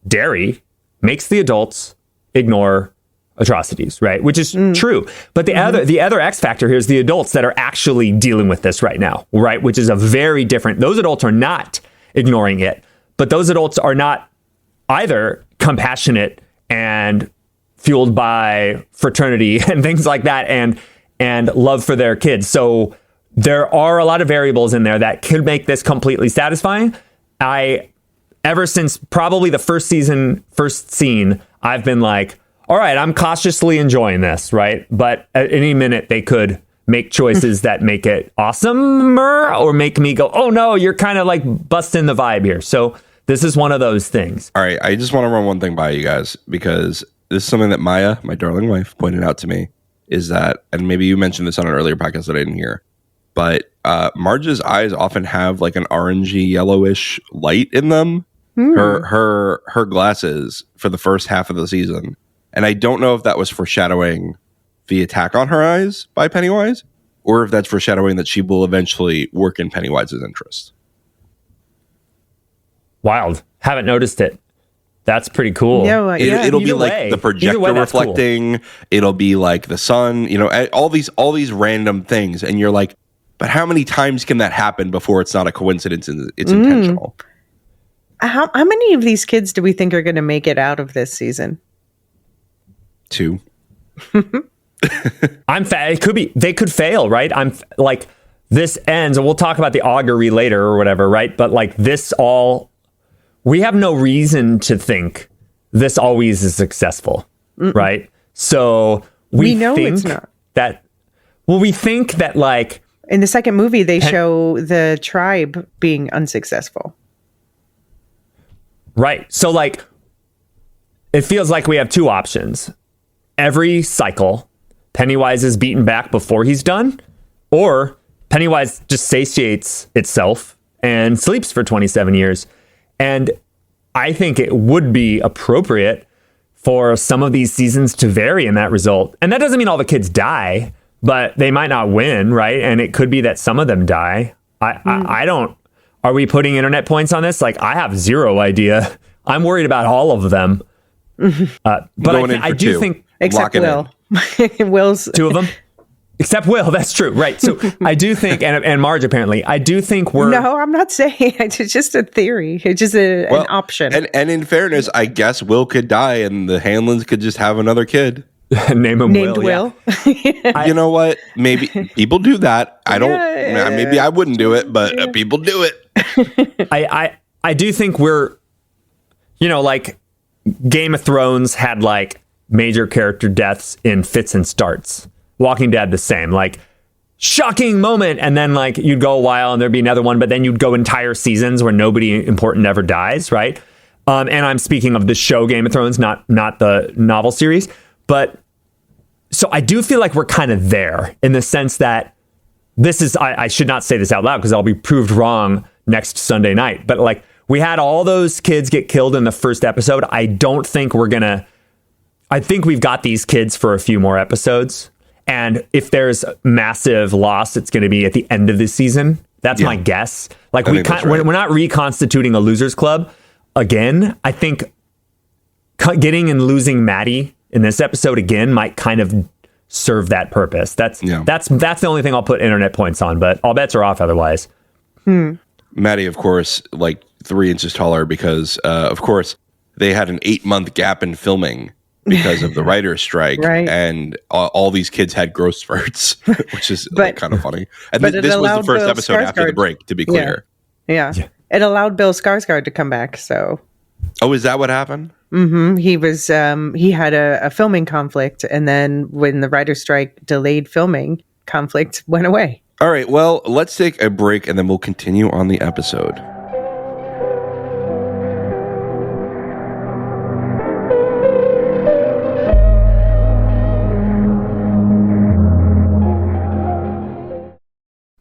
Derry makes the adults ignore atrocities, right? Which is true. But the other X factor here is the adults that are actually dealing with this right now, right? Which is a very different. Those adults are not ignoring it, but those adults are not either compassionate and fueled by fraternity and things like that, and love for their kids. So there are a lot of variables in there that could make this completely satisfying. Ever since probably the first scene, I've been like, all right, I'm cautiously enjoying this, right? But at any minute they could make choices that make it awesomer or make me go, oh no, you're kind of like busting the vibe here. So this is one of those things. All right, I just want to run one thing by you guys, because this is something that Maya, my darling wife, pointed out to me, is that, and maybe you mentioned this on an earlier podcast that I didn't hear, but Marge's eyes often have like an orangey yellowish light in them. Her glasses for the first half of the season. And I don't know if that was foreshadowing the attack on her eyes by Pennywise, or if that's foreshadowing that she will eventually work in Pennywise's interest. Wild. Haven't noticed it. That's pretty cool. Yeah, it'll be like the projector reflecting. Cool. It'll be like the sun. You know, all these random things, and you're like, but how many times can that happen before it's not a coincidence and it's intentional? How many of these kids do we think are going to make it out of this season? 2. It could be. They could fail, right? I'm like, this ends, and we'll talk about the augury later or whatever, right? But like this all, we have no reason to think this always is successful, right? So we know think it's not. We think that like in the second movie they show the tribe being unsuccessful. Right. So like, it feels like we have 2 options. Every cycle, Pennywise is beaten back before he's done, or Pennywise just satiates itself and sleeps for 27 years. And I think it would be appropriate for some of these seasons to vary in that result. And that doesn't mean all the kids die, but they might not win, right? And it could be that some of them die. I don't. Are we putting internet points on this? Like, I have zero idea. I'm worried about all of them. But I do think... Except Will. Will's... 2 of them? Except Will, that's true. Right. So I do think, and Marge apparently, I do think we're... No, I'm not saying it's just a theory. It's just an option. And in fairness, I guess Will could die and the Hanlons could just have another kid. Named Will. Yeah. You know what? Maybe people do that. I don't... Maybe I wouldn't do it, but people do it. I do think we're... You know, like Game of Thrones had like major character deaths in fits and starts. Walking Dead the same, like shocking moment, and then like you'd go a while and there'd be another one, but then you'd go entire seasons where nobody important ever dies, right? And I'm speaking of the show Game of Thrones, not the novel series. But so I do feel like we're kind of there in the sense that this is, I should not say this out loud because I'll be proved wrong next Sunday night, but like we had all those kids get killed in the first episode. I don't think I think we've got these kids for a few more episodes. And if there's massive loss, it's going to be at the end of the season. That's my guess. Like we're not reconstituting a losers club again. I think getting and losing Maddie in this episode again might kind of serve that purpose. That's the only thing I'll put internet points on, but all bets are off otherwise. Maddie, of course, like 3 inches taller because, of course, they had an 8-month gap in filming because of the writer's strike, right. And all these kids had growth spurts, which is kind of funny. And this was the first episode after the break, to be clear. Yeah. It allowed Bill Skarsgård to come back. So, is that what happened? Mm-hmm. He was he had a filming conflict, and then when the writer's strike delayed filming, conflict went away. All right. Well, let's take a break, and then we'll continue on the episode.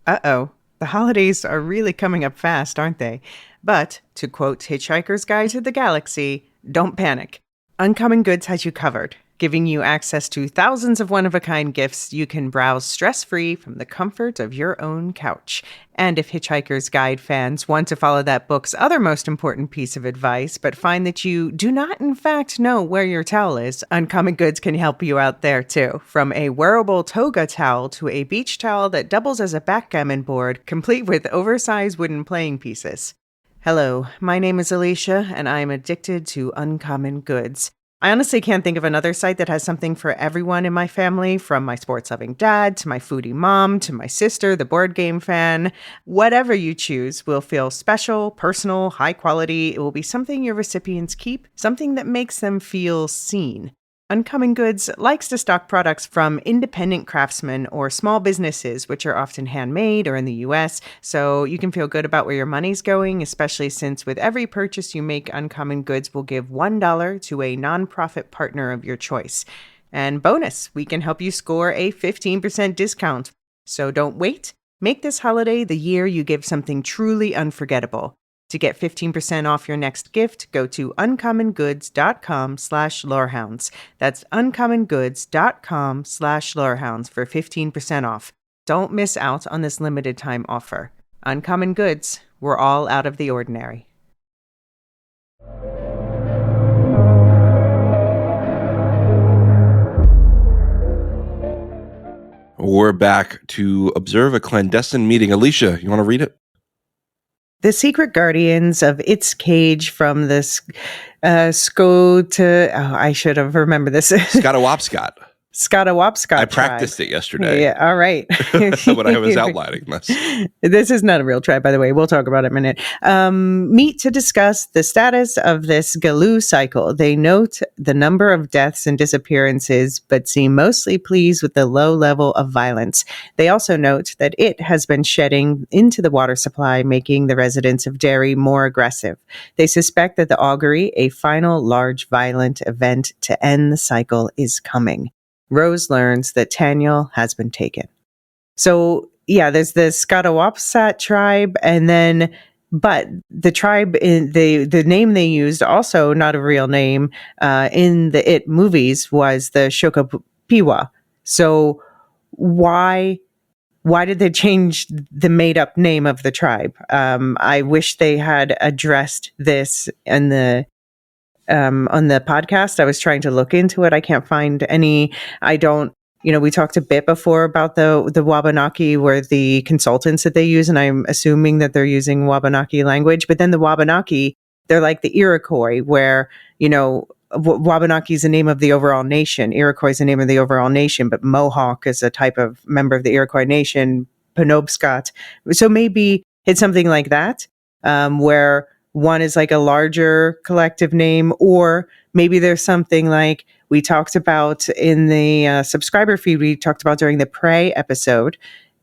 Uh-oh. The holidays are really coming up fast, aren't they? But, to quote Hitchhiker's Guide to the Galaxy, don't panic. Uncommon Goods has you covered. giving you access to thousands of one-of-a-kind gifts you can browse stress-free from the comfort of your own couch. And if Hitchhiker's Guide fans want to follow that book's other most important piece of advice, but find that you do not in fact know where your towel is, Uncommon Goods can help you out there too. From a wearable toga towel to a beach towel that doubles as a backgammon board, complete with oversized wooden playing pieces. Hello, my name is Elysia, and I am addicted to Uncommon Goods. I honestly can't think of another site that has something for everyone in my family, from my sports-loving dad to my foodie mom to my sister, the board game fan. Whatever you choose will feel special, personal, high quality. It will be something your recipients keep, something that makes them feel seen. Uncommon Goods likes to stock products from independent craftsmen or small businesses, which are often handmade or in the US, so you can feel good about where your money's going, especially since with every purchase you make, Uncommon Goods will give $1 to a nonprofit partner of your choice. And bonus, we can help you score a 15% discount. So don't wait. Make this holiday the year you give something truly unforgettable. To get 15% off your next gift, go to uncommongoods.com/lorehounds. That's uncommongoods.com/lorehounds for 15% off. Don't miss out on this limited time offer. Uncommon Goods, we're all out of the ordinary. We're back to observe a clandestine meeting. Elysia, you want to read it? The secret guardians of its cage from the I should have remembered this. Scottawapscott. Scottawapscott. I practiced it yesterday. Yeah, all right. When I was outlining this. This is not a real tribe, by the way. We'll talk about it in a minute. Meet to discuss the status of this Galoo cycle. They note the number of deaths and disappearances, but seem mostly pleased with the low level of violence. They also note that it has been shedding into the water supply, making the residents of Derry more aggressive. They suspect that the augury, a final large violent event to end the cycle, is coming. Rose learns that Taniel has been taken. So, yeah, there's the Scottawapsat tribe, but the tribe, the name they used, also not a real name, in the It movies, was the Shokapiwa. So why did they change the made-up name of the tribe? I wish they had addressed this in the on the podcast. I was trying to look into it. I can't find any. We talked a bit before about the Wabanaki were the consultants that they use, and I'm assuming that they're using Wabanaki language. But then the Wabanaki, they're like the Iroquois, where, Wabanaki is the name of the overall nation. Iroquois is the name of the overall nation, but Mohawk is a type of member of the Iroquois nation, Penobscot. So maybe it's something like that, where one is like a larger collective name, or maybe there's something like we talked about in the subscriber feed, we talked about during the Prey episode,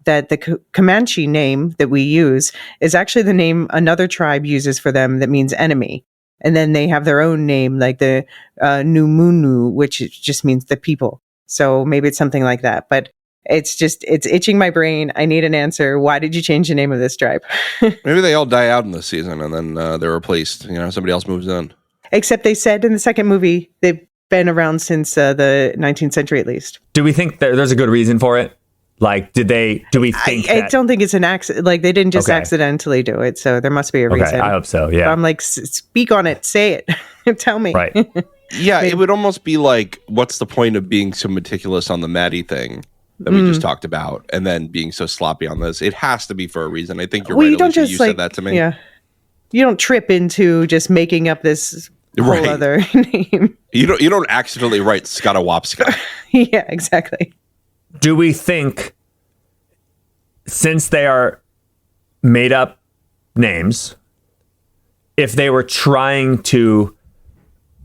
that the Comanche name that we use is actually the name another tribe uses for them that means enemy. And then they have their own name, like the Numunu, which just means the people. So maybe it's something like that. But it's itching my brain. I need an answer. Why did you change the name of this tribe? Maybe they all die out in this season and then they're replaced. Somebody else moves in. Except they said in the second movie, they've been around since the 19th century at least. Do we think there's a good reason for it? Like, do we think I don't think it's an accident. Like, they didn't just accidentally do it. So there must be a reason. I hope so, yeah. But I'm like, speak on it. Say it. Tell me. Right. Yeah, it would almost be like, what's the point of being so meticulous on the Maddie thing that we just talked about, and then being so sloppy on this? It has to be for a reason. I think you're right, you don't Elysia, just said that to me. Yeah. You don't trip into just making up this whole other name. You don't accidentally write Scottawapscott. Yeah, exactly. Do we think, since they are made up names, if they were trying to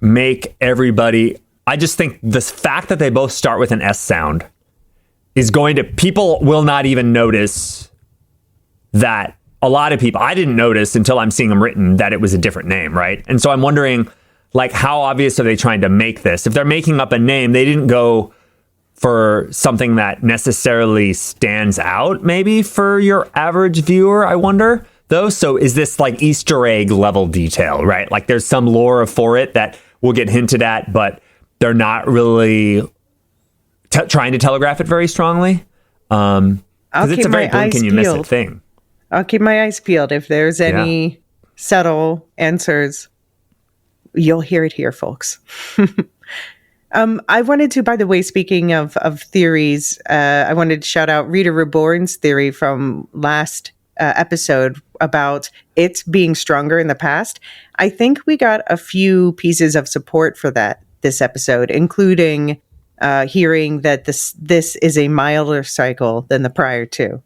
make everybody, I just think this fact that they both start with an S sound is people will not even notice that. A lot of people, I didn't notice until I'm seeing them written that it was a different name, right? And so I'm wondering, like, how obvious are they trying to make this? If they're making up a name, they didn't go for something that necessarily stands out, maybe for your average viewer, I wonder, though. So is this like Easter egg level detail, right? Like there's some lore for it that will get hinted at, but they're not really trying to telegraph it very strongly. Because it's a very blink and you miss it thing. I'll keep my eyes peeled. If there's any subtle answers, you'll hear it here, folks. I wanted to, by the way, speaking of theories, I wanted to shout out Rita Reborn's theory from last episode about it being stronger in the past. I think we got a few pieces of support for that this episode, including hearing that this is a milder cycle than the prior two.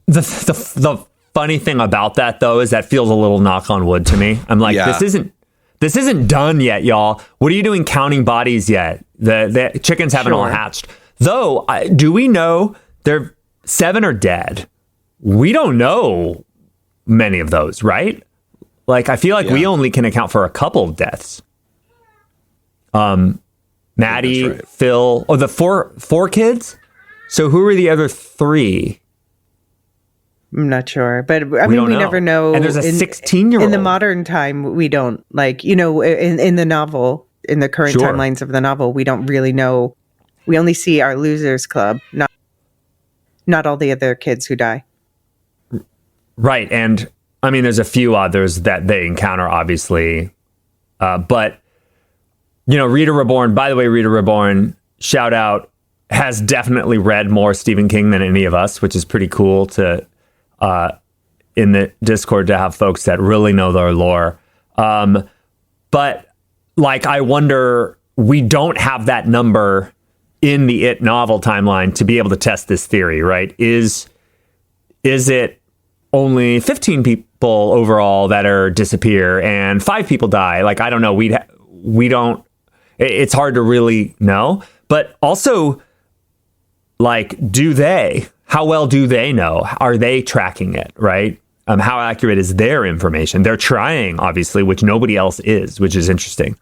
The funny thing about that, though, is that feels a little knock on wood to me. I'm like, this isn't done yet, y'all. What are you doing counting bodies yet? The chickens haven't all hatched. Though, do we know 7 are dead? We don't know many of those, right? Like, I feel like we only can account for a couple of deaths. Maddie, right. Phil, the four kids? So who are the other 3? I'm not sure, but I mean, we never know. And there's a 16-year-old. In the modern time, we don't, like, in the novel, in the current timelines of the novel, we don't really know. We only see our losers club, not all the other kids who die. Right. And I mean, there's a few others that they encounter, obviously. But, Rita Reborn, by the way, Rita Reborn, shout out, has definitely read more Stephen King than any of us, which is pretty cool to, in the Discord, to have folks that really know their lore. But like, I wonder, we don't have that number in the It novel timeline to be able to test this theory, right? Is it only 15 people overall that disappear and 5 people die? Like, I don't know. We don't, it's hard to really know, but also, like, how well do they know? Are they tracking it, right? How accurate is their information? They're trying, obviously, which nobody else is, which is interesting.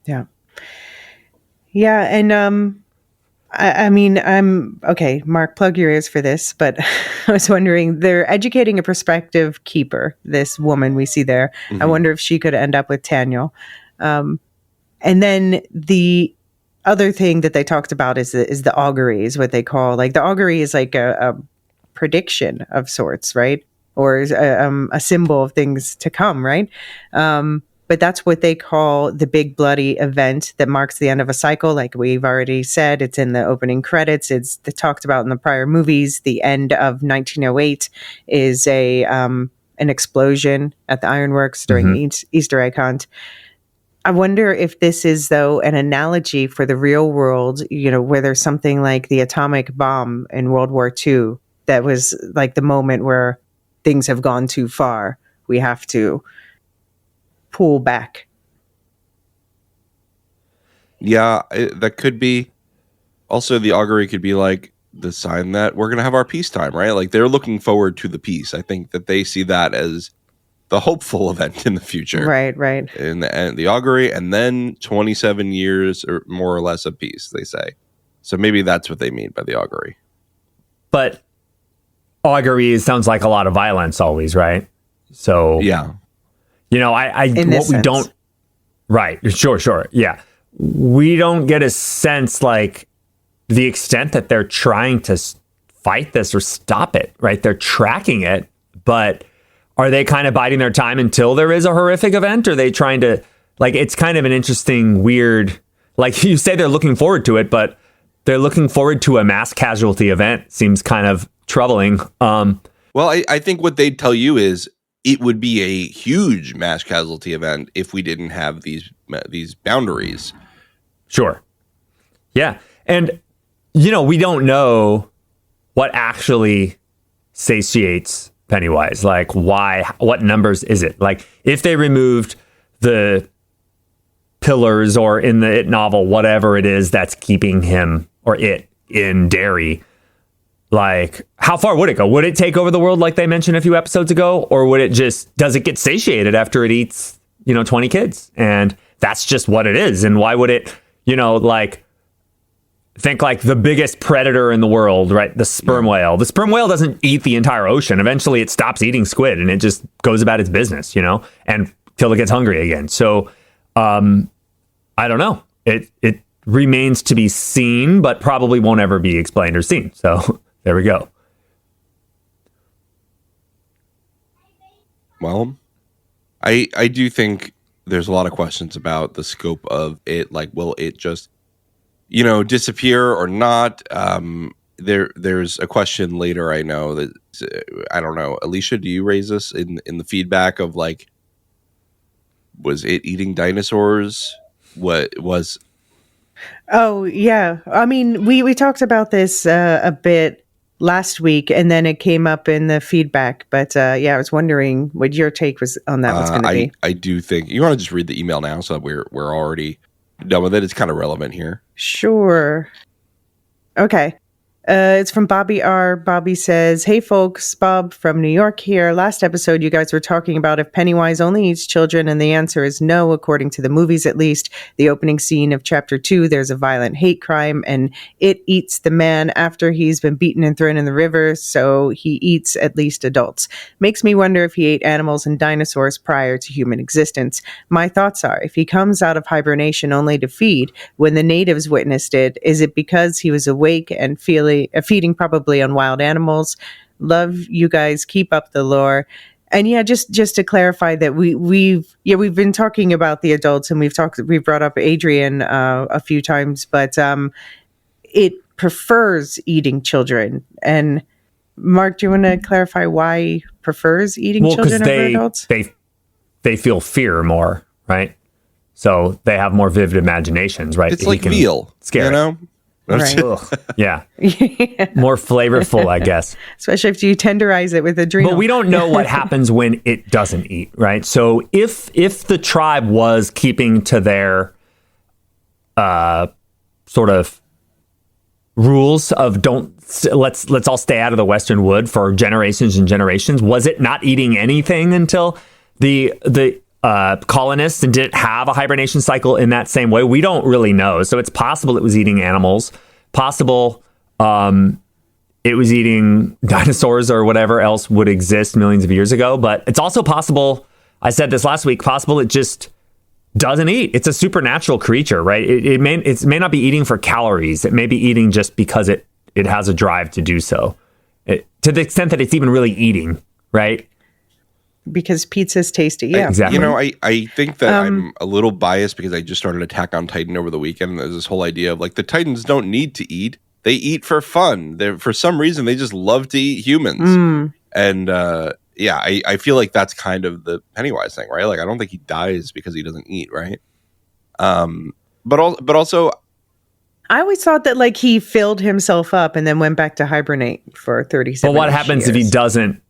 Yeah. Yeah. And, I mean, okay, Mark, plug your ears for this, but I was wondering, they're educating a prospective keeper, this woman we see there. Mm-hmm. I wonder if she could end up with Daniel. And then the other thing that they talked about is the augury, is what they call, like, the augury is like a prediction of sorts, right? Or a symbol of things to come, right? But that's what they call the big bloody event that marks the end of a cycle. Like we've already said, it's in the opening credits. It's talked about in the prior movies. The end of 1908 is an explosion at the ironworks during the Easter egg hunt. I wonder if this is, though, an analogy for the real world, where there's something like the atomic bomb in World War II that was like the moment where things have gone too far. We have to pull back. Yeah, that could be. Also, the augury could be like the sign that we're going to have our peacetime, right? Like, they're looking forward to the peace. I think that they see that as the hopeful event in the future. Right. And the augury, and then 27 years or more or less of peace, they say. So maybe that's what they mean by the augury. But augury sounds like a lot of violence always, right? So yeah. We don't. Right. Sure. Yeah. We don't get a sense, like, the extent that they're trying to fight this or stop it, right? They're tracking it, but are they kind of biding their time until there is a horrific event? Or are they trying to, like, it's kind of an interesting, weird, like, you say they're looking forward to it, but they're looking forward to a mass casualty event. Seems kind of troubling. Well, I think what they'd tell you is it would be a huge mass casualty event if we didn't have these boundaries. Sure. Yeah. And, we don't know what actually satiates Pennywise. Like, why? What numbers is it? Like, if they removed the pillars, or in the It novel, whatever it is that's keeping him or it in Derry, like, how far would it go? Would it take over the world like they mentioned a few episodes ago? Or would it does it get satiated after it eats, 20 kids? And that's just what it is. And why would it, think like the biggest predator in the world, right? The sperm whale. The sperm whale doesn't eat the entire ocean. Eventually it stops eating squid and it just goes about its business, and till it gets hungry again. So I don't know. It remains to be seen, but probably won't ever be explained or seen. So there we go. Well, I do think there's a lot of questions about the scope of it. Like, will it just, disappear or not? There's a question later. I know that I don't know. Elysia, do you raise this in the feedback of like, was it eating dinosaurs? What was? Oh yeah, I mean we talked about this a bit last week, and then it came up in the feedback. But I was wondering what your take was on that. What's going to be? I do think you want to just read the email now, so that we're already done with it. It's kind of relevant here. Sure. Okay. It's from Bobby R. Bobby says, "Hey folks, Bob from New York here. Last episode, you guys were talking about if Pennywise only eats children, and the answer is no, according to the movies at least. The opening scene of chapter 2, there's a violent hate crime, and it eats the man after he's been beaten and thrown in the river, so he eats at least adults. Makes me wonder if he ate animals and dinosaurs prior to human existence. My thoughts are, if he comes out of hibernation only to feed, when the natives witnessed it, is it because he was awake and feeding probably on wild animals? Love you guys. Keep up the lore." And just to clarify that we've been talking about the adults, and we've brought up Adrian a few times, but it prefers eating children. And Mark, do you want to clarify why it prefers eating children over adults? They feel fear more, right? So they have more vivid imaginations, right? It's like veal, scary. Right. Yeah. More flavorful, I guess. Especially if you tenderize it with adrenal. But we don't know what happens when it doesn't eat, right? So if the tribe was keeping to their sort of rules of let's all stay out of the Western wood for generations and generations, was it not eating anything until the colonists, and did it have a hibernation cycle in that same way? We don't really know. So it's possible it was eating animals, possible it was eating dinosaurs or whatever else would exist millions of years ago. But it's also possible, I said this last week, possible it just doesn't eat. It's a supernatural creature, right? It may not be eating for calories. It may be eating just because it has a drive to do so, to the extent that it's even really eating, right? Because pizza's tasty, yeah. Exactly. I think that I'm a little biased because I just started Attack on Titan over the weekend. And there's this whole idea of like the Titans don't need to eat; they eat for fun. For some reason, they just love to eat humans. And I feel like that's kind of the Pennywise thing, right? Like I don't think he dies because he doesn't eat, right? But also, I always thought that like he filled himself up and then went back to hibernate for 37 But what happens years. if he doesn't?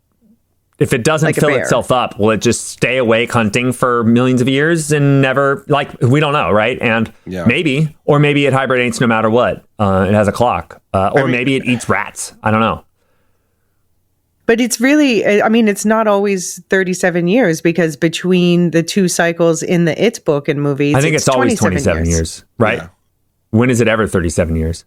If it doesn't Like a fill bear. itself up, will it just stay awake hunting for millions of years and never, we don't know, right? And maybe it hibernates no matter what. It has a clock. Maybe it eats rats. I don't know. But it's really, I mean, it's not always 37 years because between the two cycles in the It book and movies, I think it's always 27 years, right? Yeah. When is it ever 37 years?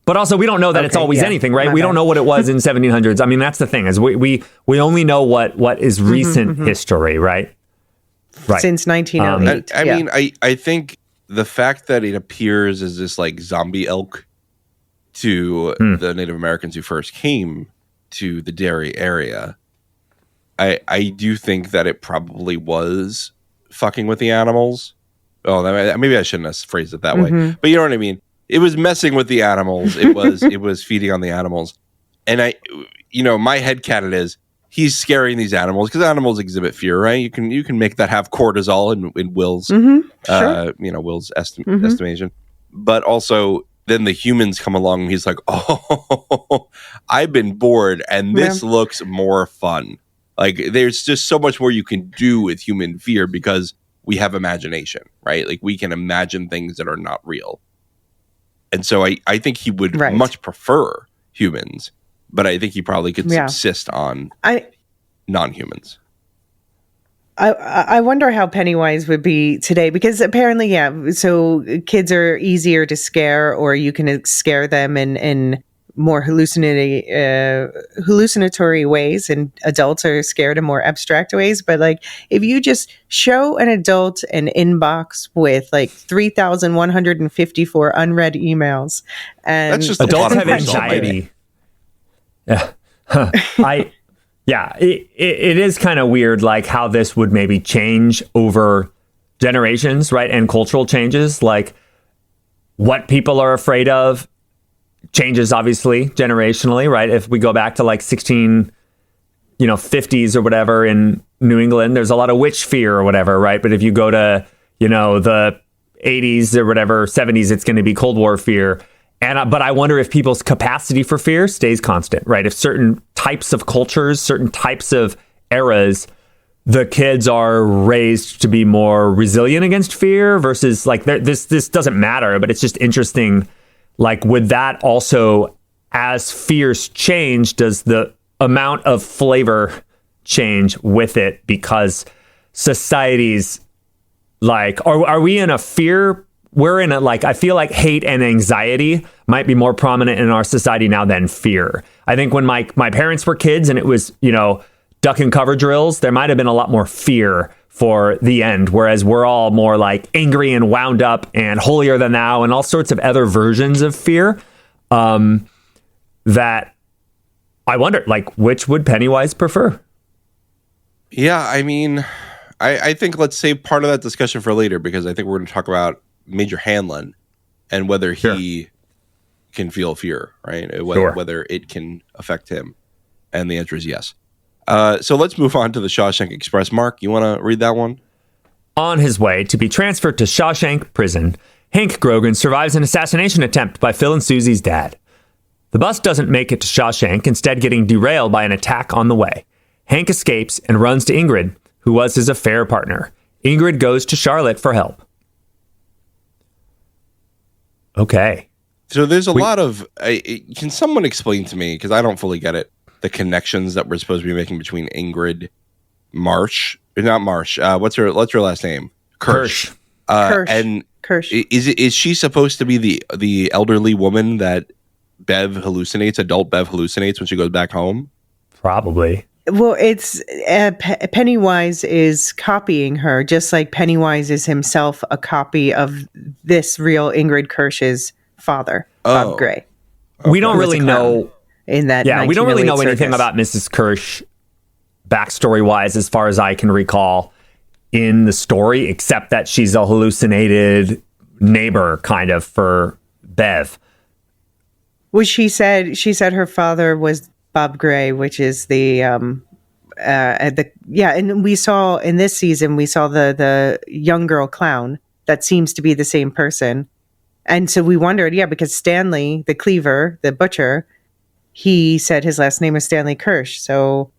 But also, we don't know that it's always anything, right? We don't know what it was in 1700s. I mean, that's the thing, is we only know what is recent history, right? Right. Since 1908. I mean, I think the fact that it appears as this like zombie elk to the Native Americans who first came to the Derry area, I do think that it probably was fucking with the animals. Oh, maybe I shouldn't have phrased it that way, but you know what I mean. It was messing with the animals. It was feeding on the animals. And my headcanon is he's scaring these animals because animals exhibit fear, right? You can make that have cortisol in Will's, Will's estimation. But also then the humans come along and he's like, oh, I've been bored and this looks more fun. Like there's just so much more you can do with human fear because we have imagination, right? Like we can imagine things that are not real. And so I think he would much prefer humans, but I think he probably could subsist on non-humans. I wonder how Pennywise would be today because apparently, so kids are easier to scare or you can scare them in more hallucinatory ways, and adults are scared in more abstract ways. But like, if you just show an adult an inbox with like 3,154 unread emails, and that's just adults have anxiety. Yeah, it is kind of weird, like how this would maybe change over generations, right? And cultural changes, like what people are afraid of changes obviously generationally, right? If we go back to like 50s or whatever in New England, there's a lot of witch fear or whatever, right? But if you go to, the 80s or whatever, 70s, it's going to be Cold War fear. But I wonder if people's capacity for fear stays constant, right? If certain types of cultures, certain types of eras, the kids are raised to be more resilient against fear versus like this doesn't matter, but it's just interesting. Like, would that also, as fears change, does the amount of flavor change with it? Because societies, like, are we in a fear? We're in a, like, I feel like hate and anxiety might be more prominent in our society now than fear. I think when my parents were kids and it was, duck and cover drills, there might have been a lot more fear for the end, whereas we're all more like angry and wound up and holier than thou and all sorts of other versions of fear, that I wonder, like, which would Pennywise prefer? Yeah, I mean, I think let's save part of that discussion for later, because I think we're going to talk about Major Hanlon and whether he can feel fear, right? Whether it can affect him. And the answer is yes. So let's move on to the Shawshank Express. Mark, you want to read that one? On his way to be transferred to Shawshank Prison, Hank Grogan survives an assassination attempt by Phil and Susie's dad. The bus doesn't make it to Shawshank, instead getting derailed by an attack on the way. Hank escapes and runs to Ingrid, who was his affair partner. Ingrid goes to Charlotte for help. Okay. So there's a lot of... can someone explain to me, because I don't fully get it, the connections that we're supposed to be making between Ingrid, not Marsh. What's her last name? Kirsch. And Kirsch. Is she supposed to be the elderly woman that adult Bev hallucinates when she goes back home? Probably. Well, it's Pennywise is copying her, just like Pennywise is himself a copy of this real Ingrid Kirsch's father, Bob Gray. We don't really know. In that, we don't really know anything circus. about Mrs. Kirsch backstory-wise, as far as I can recall in the story, except that she's a hallucinated neighbor, kind of, for Bev. Well, she said her father was Bob Gray, which is and we saw in this season the young girl clown that seems to be the same person, and so we wondered, because Stanley, the cleaver, the butcher. He said his last name is Stanley Kirsch. So,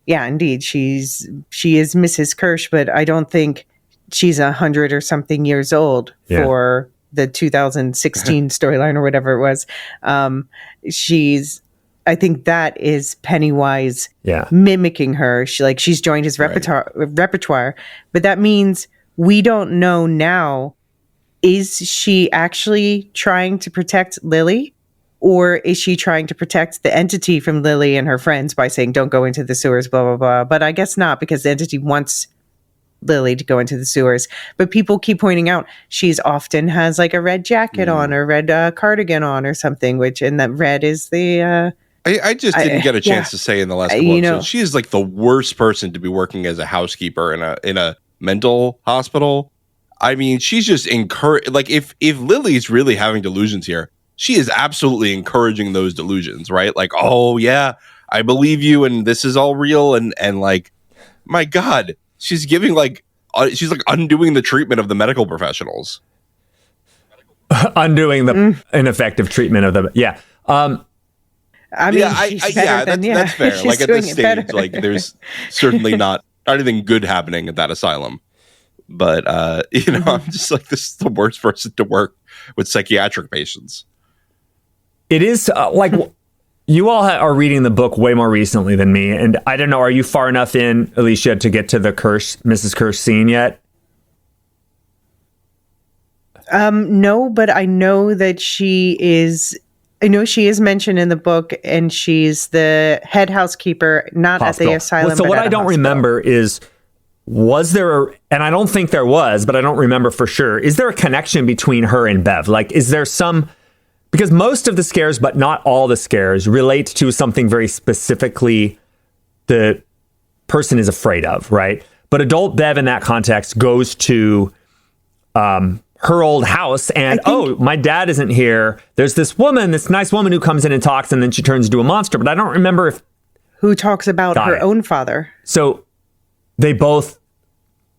yeah, indeed, she is Mrs. Kirsch, but I don't think she's 100 or something years old for the 2016 storyline or whatever it was. I think that is Pennywise mimicking her. She's joined his repertoire, but that means we don't know now. Is she actually trying to protect Lily? Or is she trying to protect the entity from Lily and her friends by saying, don't go into the sewers, blah, blah, blah. But I guess not, because the entity wants Lily to go into the sewers. But people keep pointing out she's often has like a red jacket on or red cardigan on or something, and that red is the... I just didn't get a chance to say in the last couple episodes. She is like the worst person to be working as a housekeeper in a mental hospital. I mean, she's just like if Lily's really having delusions here, she is absolutely encouraging those delusions, right? Like, oh yeah, I believe you, and this is all real, and like, my God, she's giving she's like undoing the treatment of the medical professionals, undoing the ineffective treatment of the I mean, that's fair. Like at this stage, like there's certainly not anything good happening at that asylum, but I'm just like, this is the worst person to work with psychiatric patients. It is like you all are reading the book way more recently than me. And I don't know, are you far enough in, Elysia, to get to the Mrs. Kirsch scene yet? No, but I know that she is I know she is mentioned in the book, and she's the head housekeeper, not Hospital. at the asylum. Well, so what I don't remember is, was there, and I don't think there was, but I don't remember for sure, is there a connection between her and Bev? Like, is there some, because most of the scares, but not all the scares, relate to something very specifically the person is afraid of, right? But adult Bev in that context goes to her old house and, my dad isn't here. There's this nice woman who comes in and talks, and then she turns into a monster. But I don't remember if... Who talks about her own father. So they both...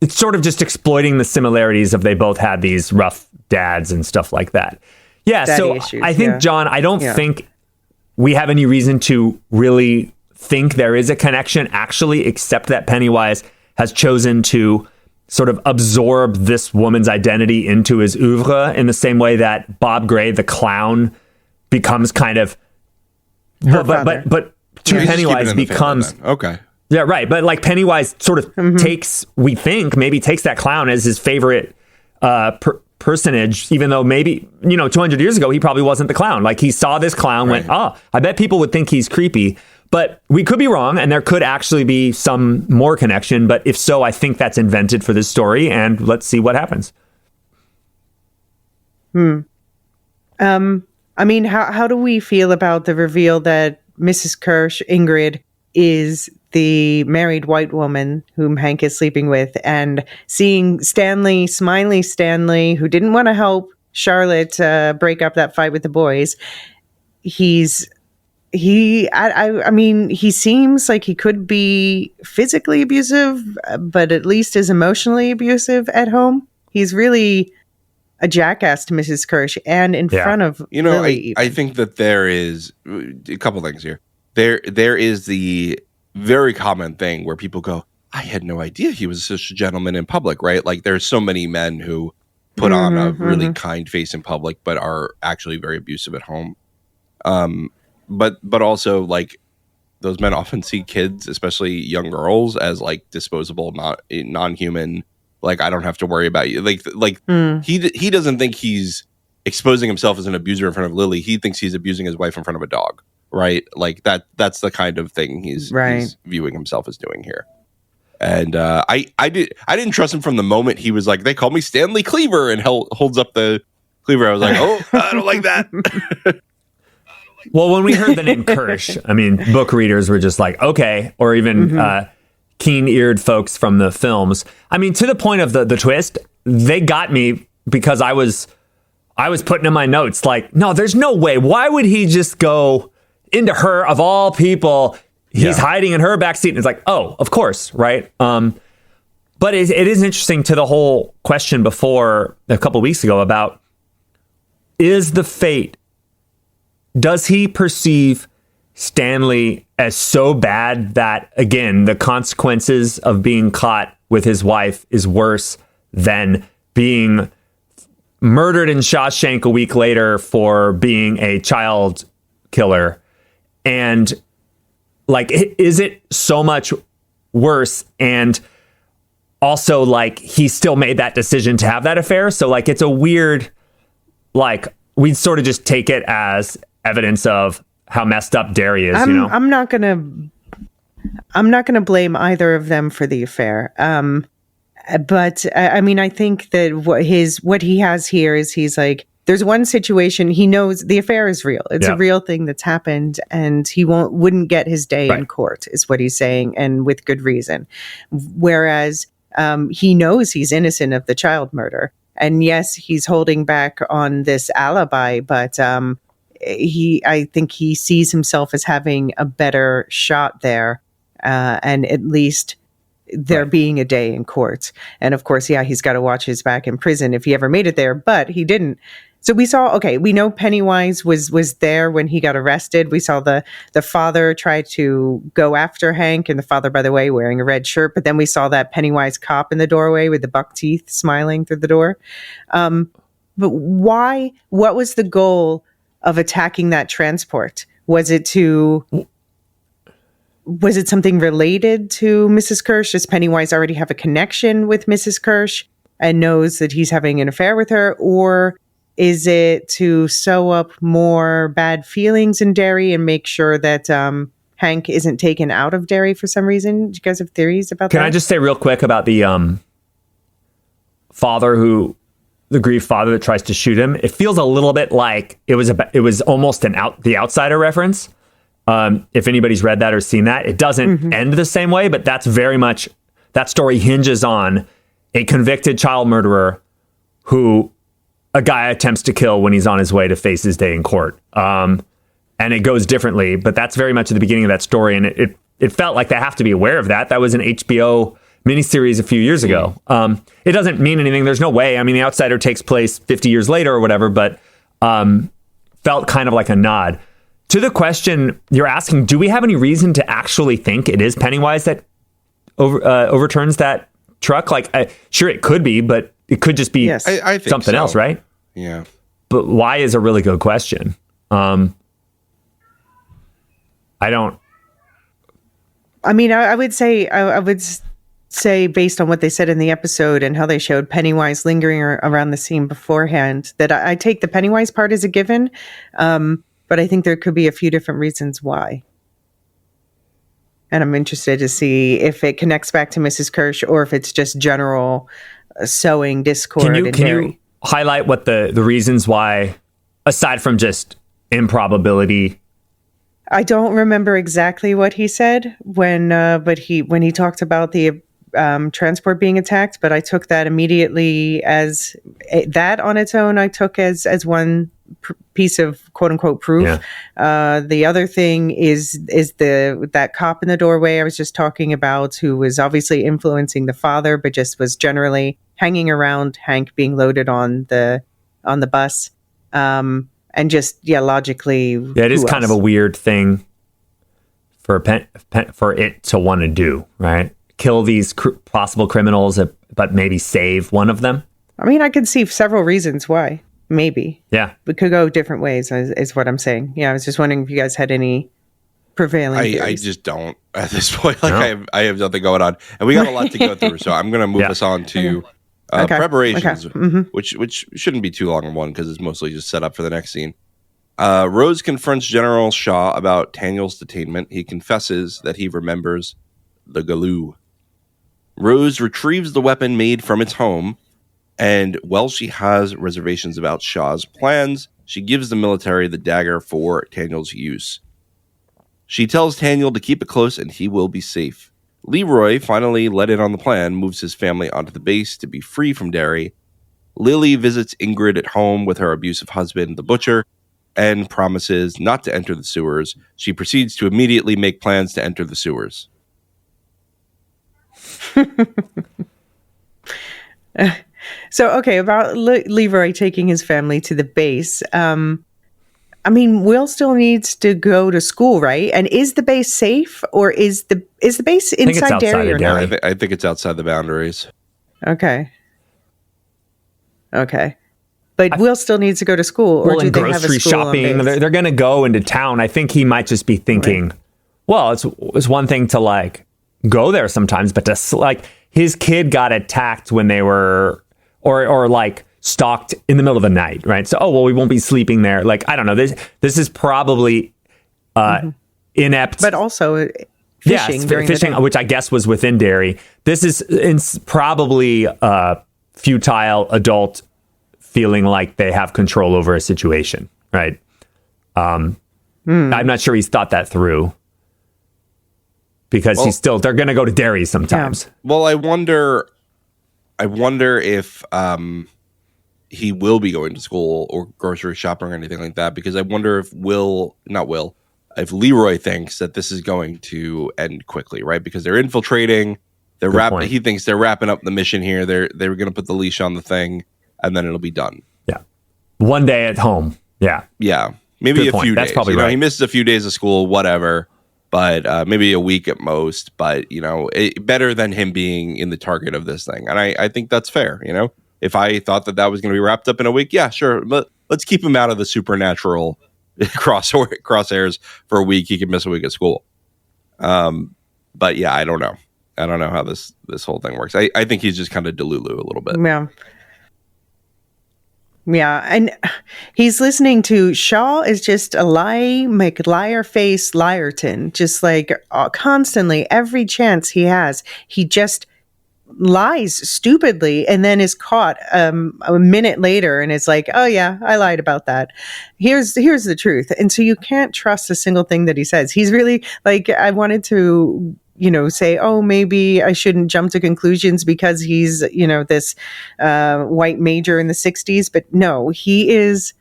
It's sort of just exploiting the similarities of they both had these rough dads and stuff like that. Yeah, daddy so issues, I think, John, I don't think we have any reason to really think there is a connection, actually, except that Pennywise has chosen to sort of absorb this woman's identity into his oeuvre in the same way that Bob Gray, the clown, becomes kind of... But to Pennywise becomes... Okay. Yeah, right. But like Pennywise sort of takes that clown as his favorite personage, even though maybe, 200 years ago, he probably wasn't the clown. Like he saw this clown, went, I bet people would think he's creepy. But we could be wrong, and there could actually be some more connection. But if so, I think that's invented for this story, and let's see what happens. I mean, how do we feel about the reveal that Mrs. Kirsch, Ingrid, is the married white woman whom Hank is sleeping with, and seeing Stanley, Smiley Stanley, who didn't want to help Charlotte break up that fight with the boys? I mean, he seems like he could be physically abusive, but at least is emotionally abusive at home. He's really a jackass to Mrs. Kirsch and in front of Lily. I think that there is a couple things here. There is the very common thing where people go, I had no idea he was such a gentleman in public, right? Like there's so many men who put on a really kind face in public, but are actually very abusive at home. But also like those men often see kids, especially young girls, as like disposable, non-human. Like I don't have to worry about you. He doesn't think he's exposing himself as an abuser in front of Lily. He thinks he's abusing his wife in front of a dog, right? Like that's the kind of thing he's viewing himself as doing here. And I didn't trust him from the moment he was like, they call me Stanley Cleaver, and holds up the cleaver. I was like, oh, I don't like that. Well, when we heard the name Kirsch, I mean, book readers were just like, okay, or even keen-eared folks from the films. I mean, to the point of the twist, they got me because I was putting in my notes like, no, there's no way. Why would he just go into her of all people? He's hiding in her backseat. And it's like, oh, of course, right? But it is interesting to the whole question before a couple of weeks ago about, is the fate, does he perceive Stanley as so bad that, again, the consequences of being caught with his wife is worse than being murdered in Shawshank a week later for being a child killer? And like, is it so much worse? And also, like, he still made that decision to have that affair. So like, it's a weird, like, we'd sort of just take it as evidence of how messed up Derry is. I'm not gonna blame either of them for the affair. But I mean, I think that what he has here is he's like, there's one situation he knows the affair is real. It's a real thing that's happened, and he wouldn't get his day in court, is what he's saying, and with good reason. Whereas he knows he's innocent of the child murder, and yes, he's holding back on this alibi, but I think he sees himself as having a better shot there, and at least there being a day in court. And of course, he's got to watch his back in prison if he ever made it there, but he didn't. So we know Pennywise was there when he got arrested. We saw the father try to go after Hank, and the father, by the way, wearing a red shirt. But then we saw that Pennywise cop in the doorway with the buck teeth smiling through the door. But why? What was the goal of attacking that transport? Was it something related to Mrs. Kirsch? Does Pennywise already have a connection with Mrs. Kirsch and knows that he's having an affair with her? Or Is it to sew up more bad feelings in Derry and make sure that Hank isn't taken out of Derry for some reason? Do you guys have theories about that? Can I just say real quick about the the grief father that tries to shoot him? It feels a little bit like it was almost the Outsider reference. If anybody's read that or seen that, it doesn't end the same way, but that's very much, that story hinges on a convicted child murderer who a guy attempts to kill when he's on his way to face his day in court. And it goes differently, but that's very much at the beginning of that story. And it felt like they have to be aware of that. That was an HBO miniseries a few years ago. It doesn't mean anything. There's no way. I mean, The Outsider takes place 50 years later or whatever, but felt kind of like a nod. To the question you're asking, do we have any reason to actually think it is Pennywise that overturns that truck? Like, sure, it could be, but it could just be I think something else, right? Yeah. But why is a really good question. I mean, I would say based on what they said in the episode and how they showed Pennywise lingering around the scene beforehand, that I take the Pennywise part as a given. But I think there could be a few different reasons why. And I'm interested to see if it connects back to Mrs. Kirsch or if it's just general sowing discord. Can you highlight what the reasons why, aside from just improbability? I don't remember exactly what he said when he talked about the transport being attacked, but I took that immediately as that on its own. I took as one piece of quote unquote proof. Yeah. The other thing is that cop in the doorway I was just talking about, who was obviously influencing the father, but just was generally hanging around Hank being loaded on the bus. And just logically, it is kind of a weird thing for it to want to do, right? Kill these possible criminals, but maybe save one of them. I mean, I could see several reasons why. Maybe. Yeah. It could go different ways, is what I'm saying. Yeah, I was just wondering if you guys had any prevailing theories. I just don't at this point. Like, no. I have nothing going on. And we got a lot to go through, so I'm going to move us on to preparations, which shouldn't be too long in one because it's mostly just set up for the next scene. Rose confronts General Shaw about Daniel's detainment. He confesses that he remembers the Galoo. Rose retrieves the weapon made from its home, and while she has reservations about Shaw's plans, she gives the military the dagger for Daniel's use. She tells Daniel to keep it close and he will be safe. Leroy, finally let in on the plan, moves his family onto the base to be free from Derry. Lily visits Ingrid at home with her abusive husband, the butcher, and promises not to enter the sewers. She proceeds to immediately make plans to enter the sewers. So, okay, about Leroy taking his family to the base. I mean, Will still needs to go to school, right? And is the base safe, or is the base inside Derry or not? I think it's outside the boundaries. Okay. But Will still needs to go to school, or do they have a grocery school shopping? They're going to go into town. I think he might just be thinking, right. Well, it's one thing to like go there sometimes, but to like his kid got attacked when they were or like stalked in the middle of the night, right? So, we won't be sleeping there. Like, I don't know. This is probably inept, but also fishing. Fishing, which I guess was within Derry. This is probably futile adult feeling like they have control over a situation, right? I'm not sure he's thought that through because they're going to go to Derry sometimes. Yeah. Well, I wonder if he will be going to school or grocery shopping or anything like that, because I wonder if if Leroy thinks that this is going to end quickly, right? Because they're infiltrating, he thinks they're wrapping up the mission here. They're going to put the leash on the thing and then it'll be done. Yeah. One day at home. Yeah. Yeah. Maybe a few days. That's probably right. He misses a few days of school, whatever, but maybe a week at most, but better than him being in the target of this thing. And I think that's fair. If I thought that was going to be wrapped up in a week, yeah, sure. Let's keep him out of the supernatural crosshairs for a week. He can miss a week at school. But yeah, I don't know. I don't know how this whole thing works. I think he's just kind of delulu a little bit. Yeah. Yeah, and he's listening to Shaw is just a liar face liarton, just like constantly, every chance he has, he just lies stupidly and then is caught a minute later and is like, oh yeah, I lied about that. Here's the truth. And so you can't trust a single thing that he says. He's really like, I wanted to say, oh, maybe I shouldn't jump to conclusions because he's, this white major in the 60s. But no, he's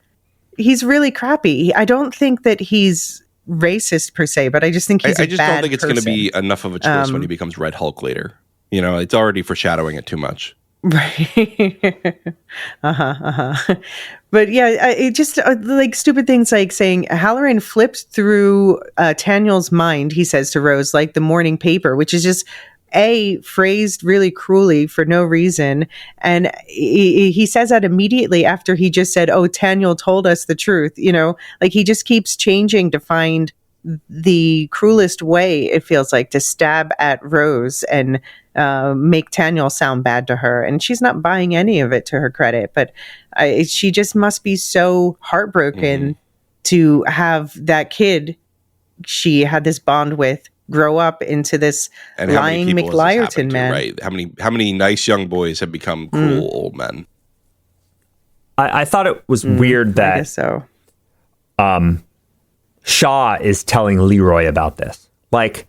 really crappy. I don't think that he's racist per se, but I just think he's I just don't think it's going to be enough of a twist when he becomes Red Hulk later. It's already foreshadowing it too much. Right. But yeah, it just like stupid things like saying Halloran flipped through Taniel's mind, he says to Rose, like the morning paper, which is just phrased really cruelly for no reason. And he says that immediately after he just said, oh, Taniel told us the truth. Like he just keeps changing to find the cruelest way, it feels like, to stab at Rose and make Taniel sound bad to her. And she's not buying any of it, to her credit. But she just must be so heartbroken to have that kid she had this bond with grow up into this lying McLiarton man. Right? How many nice young boys have become cruel old men? I thought it was weird that I guess so. Shaw is telling Leroy about this. Like,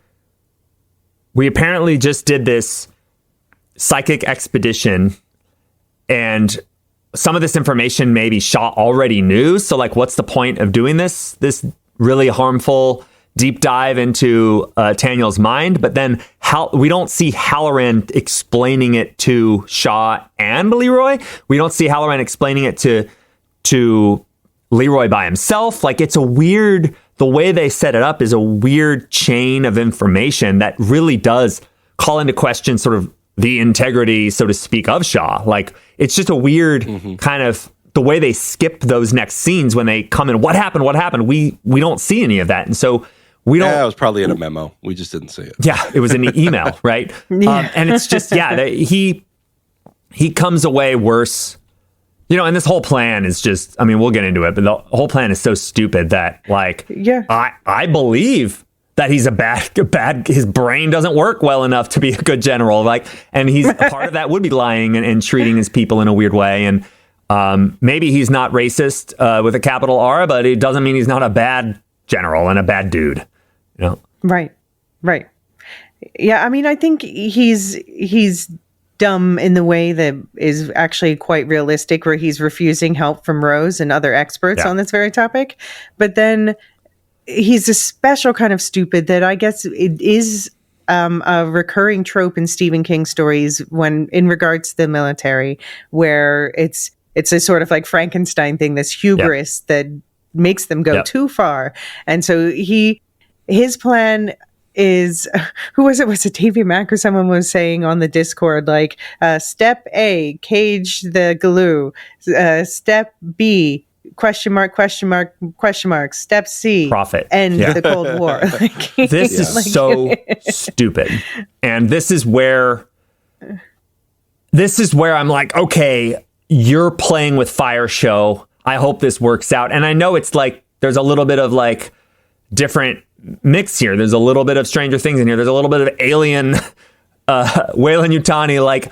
we apparently just did this psychic expedition, and some of this information maybe Shaw already knew. So, like, what's the point of doing this really harmful deep dive into Taniel's mind? But then we don't see Halloran explaining it to Shaw and Leroy. We don't see Halloran explaining it to Leroy by himself. Like, it's a weird, the way they set it up is a weird chain of information that really does call into question sort of the integrity, so to speak, of Shaw. Like, it's just a weird kind of the way they skip those next scenes when they come in. What happened? We don't see any of that. And so we don't. Yeah, it was probably in a memo. We just didn't see it. Yeah, it was in the email, right? And it's just, he comes away worse. And this whole plan is just, I mean, we'll get into it, but the whole plan is so stupid that, like, I believe that he's a bad, his brain doesn't work well enough to be a good general. Like, and he's part of that would be lying and treating his people in a weird way. And maybe he's not racist with a capital R, but it doesn't mean he's not a bad general and a bad dude. Right. Yeah, I mean, I think he's dumb in the way that is actually quite realistic, where he's refusing help from Rose and other experts on this very topic. But then he's a special kind of stupid that I guess it is a recurring trope in Stephen King stories when in regards to the military, where it's a sort of like Frankenstein thing, this hubris that makes them go too far. And so his plan is, who was it? Was it Davey Mack or someone was saying on the Discord, like, step A, cage the glue. Step B, question mark. Step C, profit. End the Cold War. Like, this is so stupid. And this is where I'm like, okay, you're playing with fire, show. I hope this works out. And I know it's like, there's a little bit of like different mix here. There's a little bit of Stranger Things in here. There's a little bit of Alien, Weyland-Yutani. Like,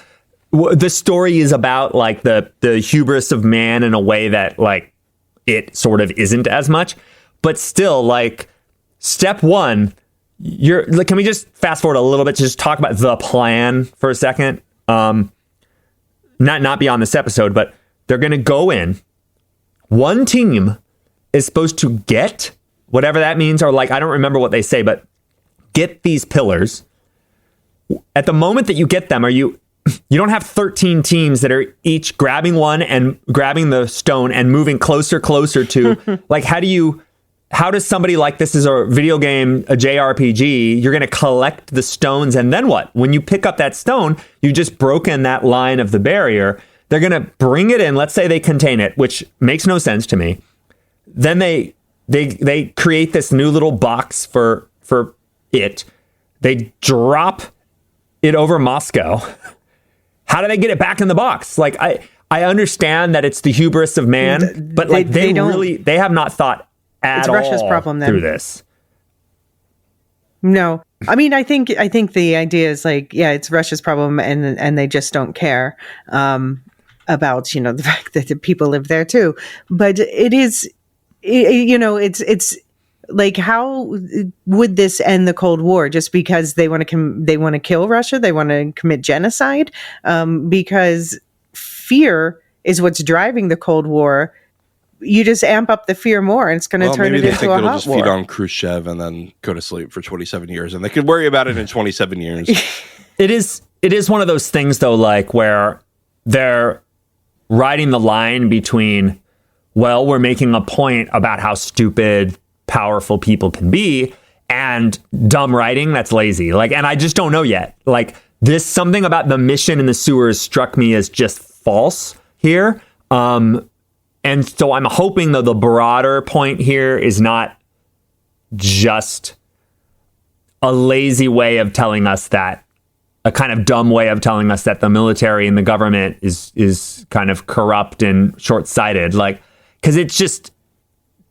the story is about like the hubris of man in a way that like it sort of isn't as much, but still, like, step one, can we just fast forward a little bit to just talk about the plan for a second? Not beyond this episode, but they're going to go in. One team is supposed to get whatever that means, or like, I don't remember what they say, but get these pillars. At the moment that you get them, you don't have 13 teams that are each grabbing one and grabbing the stone and moving closer to, like, how does somebody, like, this is a video game, a JRPG, you're going to collect the stones, and then what? When you pick up that stone, you've just broken that line of the barrier. They're going to bring it in. Let's say they contain it, which makes no sense to me. Then they create this new little box for it. They drop it over Moscow. How do they get it back in the box? Like, I understand that it's the hubris of man, but like they have not thought at all Russia's problem, then. Through this. No, I mean, I think the idea is like, yeah, it's Russia's problem, and they just don't care about the fact that the people live there too. But it's like, how would this end the Cold War? Just because they want to kill Russia, they want to commit genocide, because fear is what's driving the Cold War. You just amp up the fear more, and it's going to turn it into a hot war. Maybe they think it'll just feed on Khrushchev and then go to sleep for 27 years, and they could worry about it in 27 years. It is one of those things, though, like where they're riding the line between, well, we're making a point about how stupid powerful people can be, and dumb writing that's lazy. Like, and I just don't know yet. Like, something about the mission in the sewers struck me as just false here. And so I'm hoping that the broader point here is not just a lazy way of telling us that, a kind of dumb way of telling us that the military and the government is kind of corrupt and short-sighted. Like, because it's just,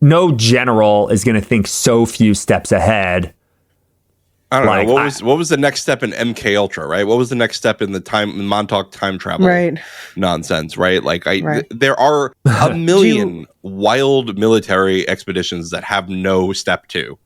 no general is going to think so few steps ahead. I don't know. What was the next step in MK Ultra, right? What was the next step in the Montauk time travel nonsense, right? Like, there are a million wild military expeditions that have no step two.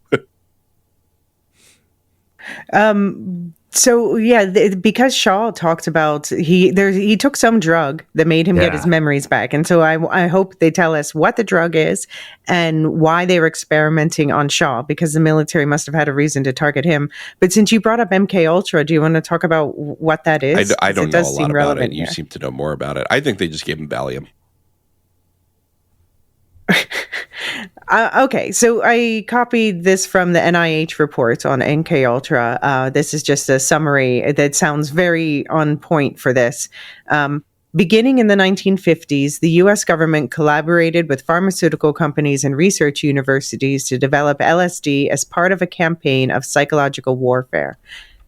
So yeah, because Shaw talked about he took some drug that made him get his memories back, and so I hope they tell us what the drug is and why they were experimenting on Shaw, because the military must have had a reason to target him. But since you brought up MK Ultra, do you want to talk about what that is? I don't know a lot about it. You seem to know more about it. I think they just gave him Valium. Okay, so I copied this from the NIH report on MK Ultra. This is just a summary that sounds very on point for this. Beginning in the 1950s, the U.S. government collaborated with pharmaceutical companies and research universities to develop LSD as part of a campaign of psychological warfare.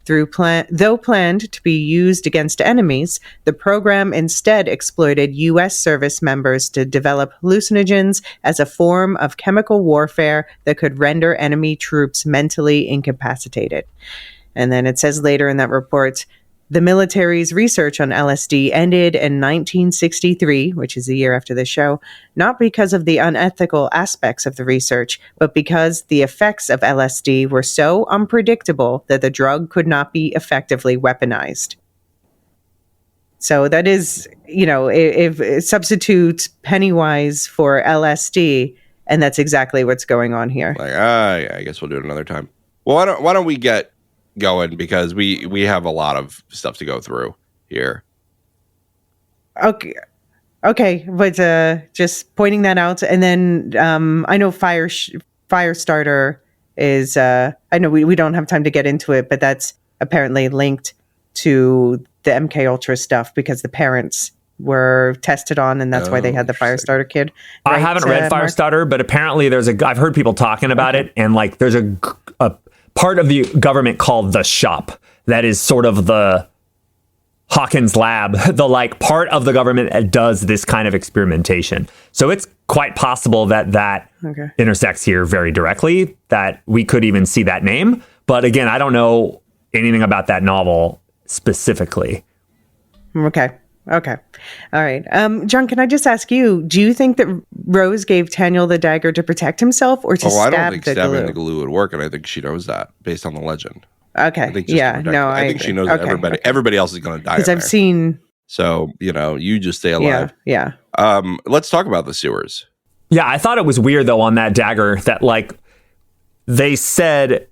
Though planned to be used against enemies, the program instead exploited U.S. service members to develop hallucinogens as a form of chemical warfare that could render enemy troops mentally incapacitated. And then it says later in that report, the military's research on LSD ended in 1963, which is the year after the show, not because of the unethical aspects of the research, but because the effects of LSD were so unpredictable that the drug could not be effectively weaponized. So that is, if it substitutes Pennywise for LSD, and that's exactly what's going on here. Like, I guess we'll do it another time. Well, why don't we get going, because we have a lot of stuff to go through here. Okay, but just pointing that out, and then I know Firestarter is I know we don't have time to get into it, but that's apparently linked to the MK Ultra stuff because the parents were tested on, and that's why they had the Firestarter kid. Right? I haven't read Firestarter, but apparently I've heard people talking about it, and like there's a part of the government called the shop that is sort of the Hawkins lab, the like part of the government that does this kind of experimentation. So it's quite possible that intersects here very directly, that we could even see that name. But again, I don't know anything about that novel specifically. Okay. All right. John, can I just ask you, do you think that Rose gave Taniel the dagger to protect himself or to stab the glue? I don't think stabbing the glue would work, and I think she knows that based on the legend. Okay. I think I think she knows that everybody else is going to die. Because I've seen. So, you just stay alive. Yeah. Let's talk about the sewers. Yeah, I thought it was weird, though, on that dagger that, like, they said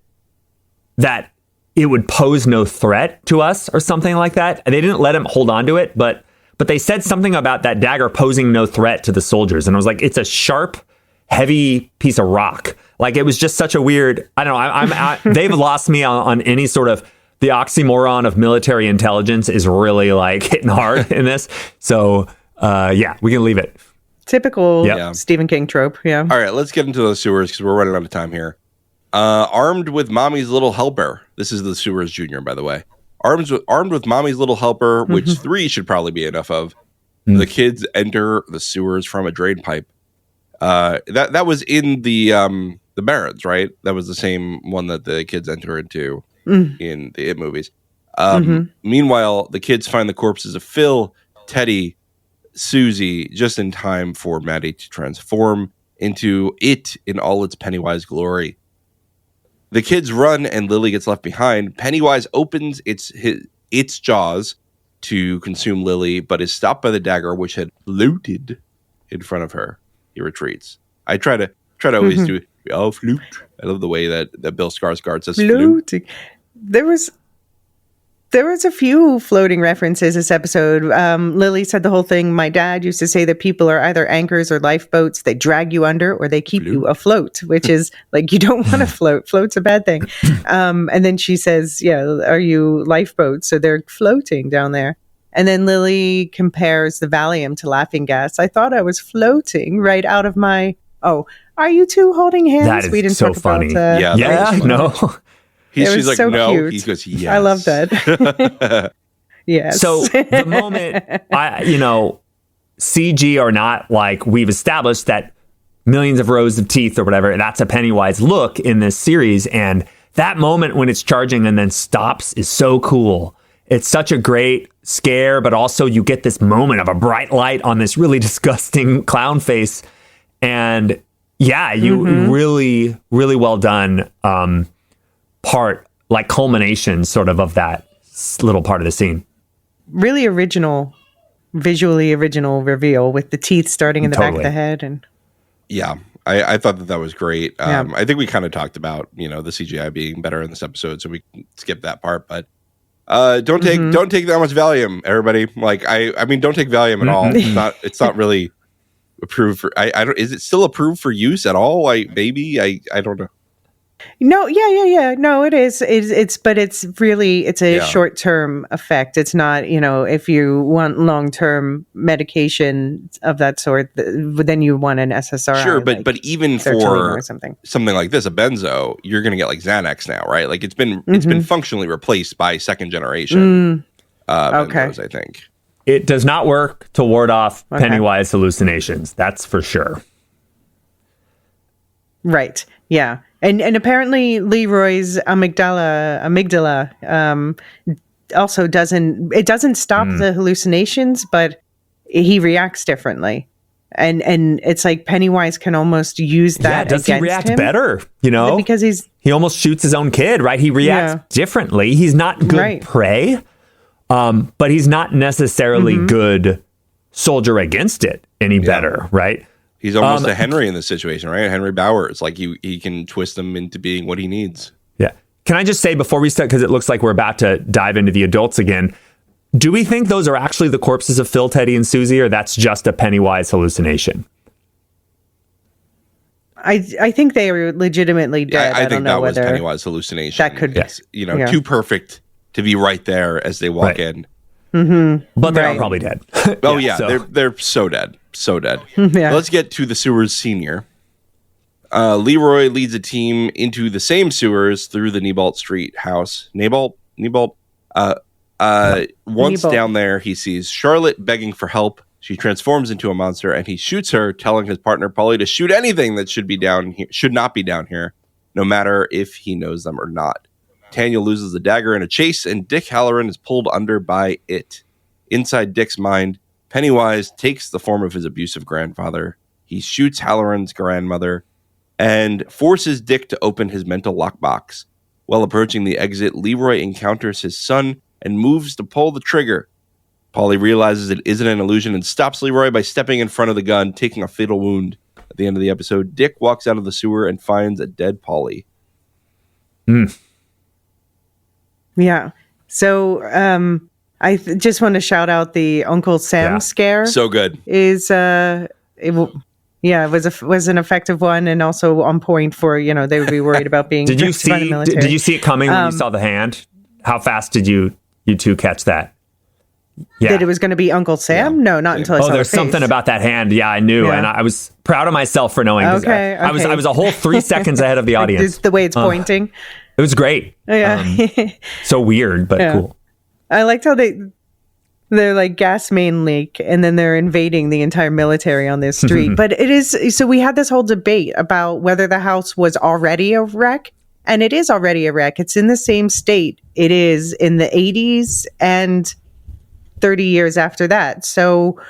that it would pose no threat to us or something like that. And they didn't let him hold on to it, but they said something about that dagger posing no threat to the soldiers. And I was like, it's a sharp, heavy piece of rock. Like, it was just such a weird, I don't know. They've lost me on any sort of, the oxymoron of military intelligence is really like hitting hard in this. So we can leave it. Typical Stephen King trope. Yeah. All right, let's get into the sewers because we're running out of time here. Armed with Mommy's Little Helper. This is the Sewers Junior, by the way. Armed with Mommy's Little Helper, which 3 should probably be enough of. The kids enter the sewers from a drain pipe. That was in the Barrens, right? That was the same one that the kids enter into in the It movies. Meanwhile, the kids find the corpses of Phil, Teddy, Susie, just in time for Maddie to transform into it in all its Pennywise glory. The kids run and Lily gets left behind. Pennywise opens its jaws to consume Lily, but is stopped by the dagger, which had floated in front of her. He retreats. I try to always do flute. I love the way that Bill Skarsgård says floating. There was a few floating references this episode. Lily said the whole thing. My dad used to say that people are either anchors or lifeboats. They drag you under or they keep you afloat, which is like, you don't want to float. Float's a bad thing. And then she says, are you lifeboats? So they're floating down there. And then Lily compares the Valium to laughing gas. I thought I was floating right out of my... Oh, are you two holding hands? That is we didn't so talk funny. About, no. She's like, so no. Cute. He goes, yes. I love that. Yes. So the moment, CG or not, like we've established that millions of rows of teeth or whatever, that's a Pennywise look in this series. And that moment when it's charging and then stops is so cool. It's such a great scare, but also you get this moment of a bright light on this really disgusting clown face. And you really, really well done part, like culmination sort of that little part of the scene. Really original, visually original reveal with the teeth starting in the back of the head. And yeah, I thought that was great. I think we kind of talked about, the CGI being better in this episode, so we can skip that part, but don't take that much Valium, everybody. Like, I mean, don't take Valium at all. It's not really approved for, is it still approved for use at all? Maybe, I don't know. No, yeah. No, it is. But it's really, it's a short-term effect. It's not, if you want long-term medication of that sort, then you want an SSRI. Sure, but even for something like this, a benzo, you're going to get like Xanax now, right? Like it's been functionally replaced by second generation benzos, I think. It does not work to ward off Pennywise hallucinations. That's for sure. Right. Yeah. And apparently Leroy's amygdala also doesn't stop the hallucinations, but he reacts differently. And it's like Pennywise can almost use that. Yeah, does he react better? Because he almost shoots his own kid, right? He reacts differently. He's not good prey, but he's not necessarily good soldier against it any better, right? He's almost a Henry in this situation, right? Henry Bowers. Like he can twist them into being what he needs. Yeah. Can I just say before we start, because it looks like we're about to dive into the adults again, do we think those are actually the corpses of Phil, Teddy, and Susie, or that's just a Pennywise hallucination? I think they are legitimately dead. I think that was Pennywise hallucination. That could be. Too perfect to be right there as they walk in. But they are probably dead. They're so dead. So dead. Let's get to the sewers senior. Leroy leads a team into the same sewers through the Neibolt Street house. Neibolt. Once down there, he sees Charlotte begging for help. She transforms into a monster, and he shoots her, telling his partner Polly to shoot anything that should not be down here, no matter if he knows them or not. Tanya loses the dagger in a chase, and Dick Halloran is pulled under by it. Inside Dick's mind, Pennywise takes the form of his abusive grandfather. He shoots Halloran's grandmother and forces Dick to open his mental lockbox. While approaching the exit, Leroy encounters his son and moves to pull the trigger. Polly realizes it isn't an illusion and stops Leroy by stepping in front of the gun, taking a fatal wound. At the end of the episode, Dick walks out of the sewer and finds a dead Polly. Yeah. So, I just want to shout out the Uncle Sam scare. So good. It was an effective one, and also on point for they would be worried about being. Did you see it coming when you saw the hand? How fast did you two catch that? Yeah, that it was going to be Uncle Sam? No, not until I saw there's the face. Something about that hand. Yeah, I knew, and I was proud of myself for knowing. Okay. I was a whole 3 seconds ahead of the audience. It's the way it's pointing. It was great. Yeah. So weird, but cool. I liked how they're like gas main leak, and then they're invading the entire military on this street. But it is, so we had this whole debate about whether the house was already a wreck, and it is already a wreck. It's in the same state it is in the 80s and 30 years after that. So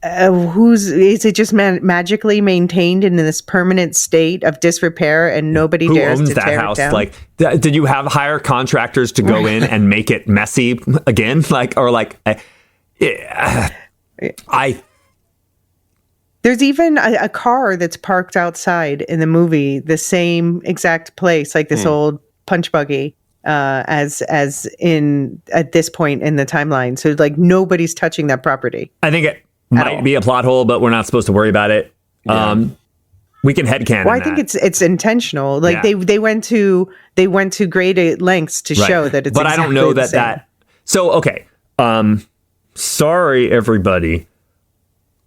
is it just magically maintained in this permanent state of disrepair, and nobody dares to tear it down? Like, did you hire contractors to go in and make it messy again? There's even a car that's parked outside in the movie, the same exact place, like this old punch buggy, as in at this point in the timeline. So like nobody's touching that property. I think it might be a plot hole, but we're not supposed to worry about it. Yeah. We can headcanon. Well, I think it's intentional. Like they went to great lengths to show that it's. But exactly I don't know that. So okay. Sorry, everybody.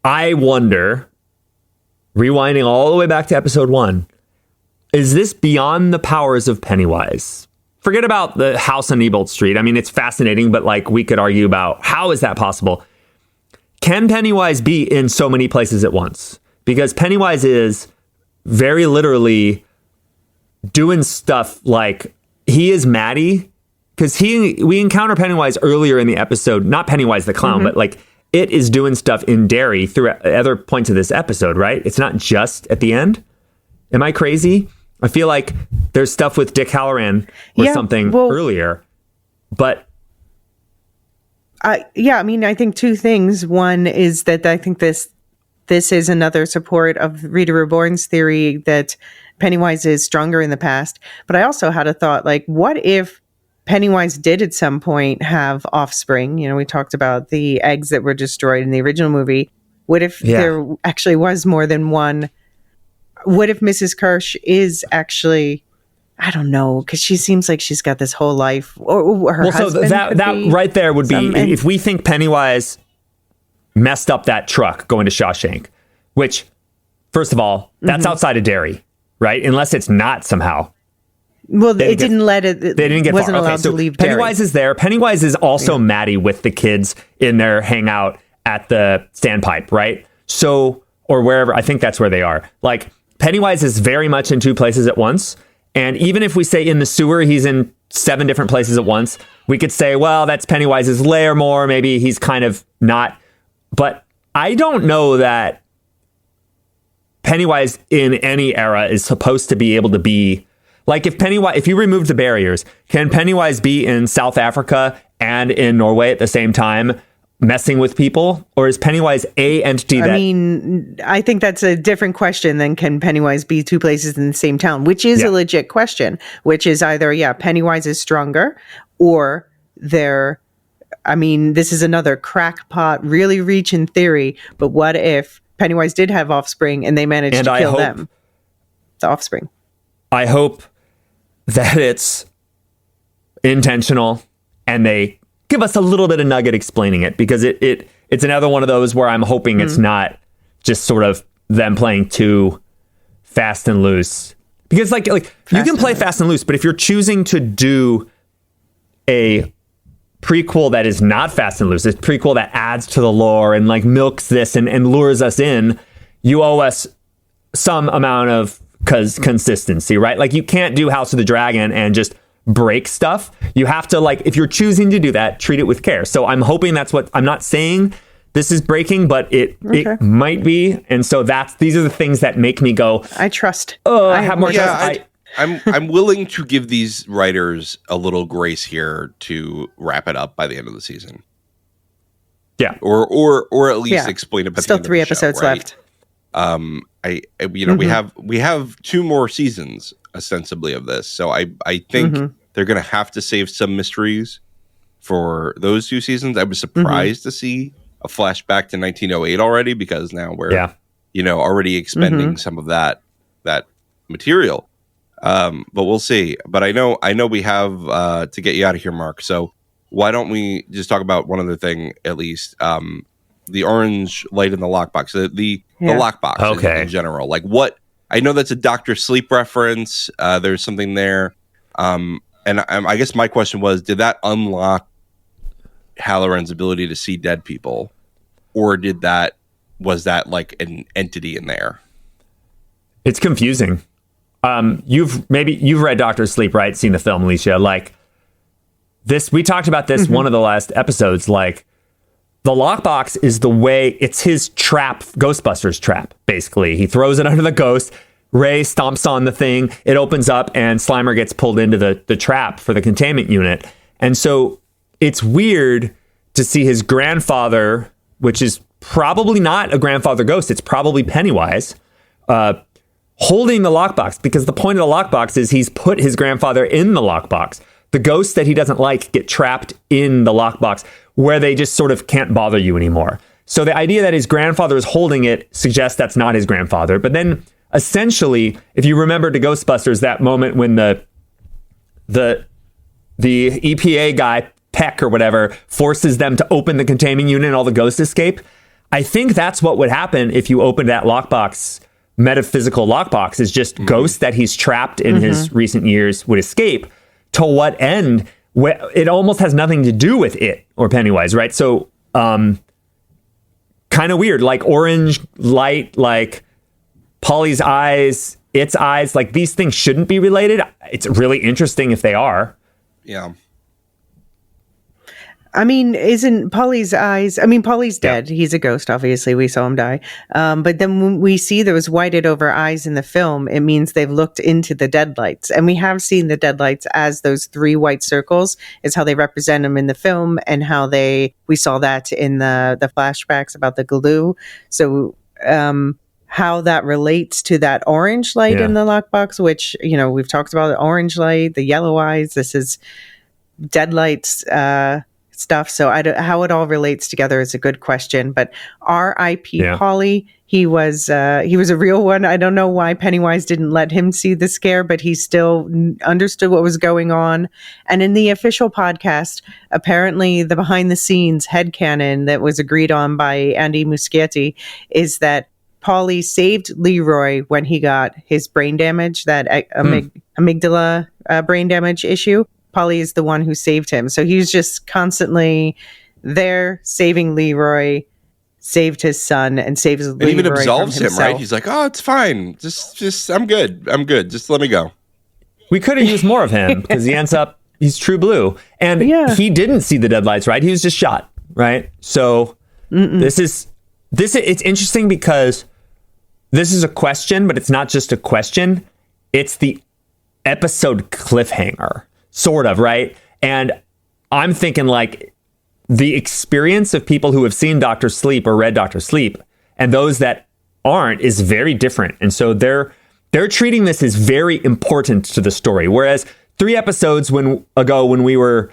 I wonder, rewinding all the way back to episode 1, is this beyond the powers of Pennywise? Forget about the house on Neibolt Street. I mean, it's fascinating, but like we could argue about how is that possible? Can Pennywise be in so many places at once? Because Pennywise is very literally doing stuff like he is Maddie. Because we encounter Pennywise earlier in the episode, not Pennywise the clown, but like it is doing stuff in Derry through other points of this episode, right? It's not just at the end. Am I crazy? I feel like there's stuff with Dick Halloran or something earlier, but. I mean, I think two things. One is that I think this is another support of Rita Reborn's theory that Pennywise is stronger in the past. But I also had a thought, like, what if Pennywise did at some point have offspring? You know, we talked about the eggs that were destroyed in the original movie. What if there actually was more than one? What if Mrs. Kirsch is actually... I don't know, because she seems like she's got this whole life. Or her husband. So that right there would be, if we think Pennywise messed up that truck going to Shawshank, which, first of all, that's outside of Derry, right? Unless it's not somehow. Well, it didn't let it. They didn't get wasn't far. allowed to leave Derry. Pennywise is there. Pennywise is also Maddie with the kids in their hangout at the standpipe, right? So, or wherever. I think that's where they are. Like, Pennywise is very much in two places at once. And even if we say in the sewer, he's in 7 different places at once, we could say, well, that's Pennywise's lair more. Maybe he's kind of not. But I don't know that Pennywise in any era is supposed to be able to be like if you remove the barriers, can Pennywise be in South Africa and in Norway at the same time messing with people? Or is Pennywise a entity that... I mean, I think that's a different question than can Pennywise be 2 places in the same town, which is a legit question, which is either, Pennywise is stronger or I mean, this is another crackpot, really reach in theory, but what if Pennywise did have offspring and they managed to kill them? The offspring. I hope that it's intentional and they give us a little bit of nugget explaining it, because it's another one of those where I'm hoping it's not just sort of them playing too fast and loose. Because like you can play fast and loose, but if you're choosing to do a prequel that is not fast and loose, a prequel that adds to the lore and like milks this and lures us in, you owe us some amount of consistency, right? Like you can't do House of the Dragon and just break stuff. You have to, like, if you're choosing to do that, treat it with care. So I'm hoping that's what I'm not saying this is breaking, but it might be. And so these are the things that make me go, I trust. I have more trust. I'm willing to give these writers a little grace here to wrap it up by the end of the season. Yeah. Or at least explain it. Still 3 episodes left. We have 2 more seasons ostensibly of this, so I think they're going to have to save some mysteries for those 2 seasons. I was surprised to see a flashback to 1908 already, because now we're already expending some of that material. But we'll see. But I know we have to get you out of here, Mark. So why don't we just talk about one other thing at least? The orange light in the lockbox, the lockbox in general. Like, what? I know that's a Dr. Sleep reference. There's something there. And I guess my question was, did that unlock Halloran's ability to see dead people, or was that like an entity in there? It's confusing. You've read Doctor Sleep, right? Seen the film, Elysia. Like this, we talked about this one of the last episodes. Like the lockbox is the way, it's his trap, Ghostbusters trap. Basically, he throws it under the ghost. Ray stomps on the thing. It opens up, and Slimer gets pulled into the trap for the containment unit. And so it's weird to see his grandfather, which is probably not a grandfather ghost. It's probably Pennywise. Holding the lockbox, because the point of the lockbox is he's put his grandfather in the lockbox. The ghosts that he doesn't like get trapped in the lockbox where they just sort of can't bother you anymore. So the idea that his grandfather is holding it suggests that's not his grandfather. But then essentially, if you remember to Ghostbusters, that moment when the EPA guy, Peck or whatever, forces them to open the containment unit and all the ghosts escape, I think that's what would happen if you opened that lockbox. Metaphysical lockbox is just ghosts that he's trapped in his recent years would escape. To what end? It almost has nothing to do with it or Pennywise, right? So kind of weird, like orange light, like Polly's eyes, its eyes, like these things shouldn't be related. It's really interesting if they are. Yeah. I mean, isn't Polly's eyes... I mean, Polly's dead. Yeah. He's a ghost, obviously. We saw him die. But then when we see those whited over eyes in the film, it means they've looked into the deadlights. And we have seen the deadlights as those 3 white circles is how they represent them in the film, and how we saw that in the flashbacks about the glue. So how that relates to that orange light in the lockbox, which, we've talked about the orange light, the yellow eyes. This is deadlights stuff. So how it all relates together is a good question. But R.I.P. Polly, he was a real one. I don't know why Pennywise didn't let him see the scare, but he still understood what was going on. And in the official podcast, apparently the behind the scenes headcanon that was agreed on by Andy Muschietti is that Polly saved Leroy when he got his brain damage, that amygdala brain damage issue. Polly is the one who saved him. So he was just constantly there saving Leroy, saved his son, and saves Leroy. And even absolves from him, right? He's like, oh, it's fine. Just I'm good. Just let me go. We could have used more of him because he's true blue. And he didn't see the deadlights, right? He was just shot, right? So it's interesting because this is a question, but it's not just a question. It's the episode cliffhanger. Sort of, right? And I'm thinking like the experience of people who have seen Dr. Sleep or read Dr. Sleep and those that aren't is very different. And so they're treating this as very important to the story. Whereas 3 episodes ago when we were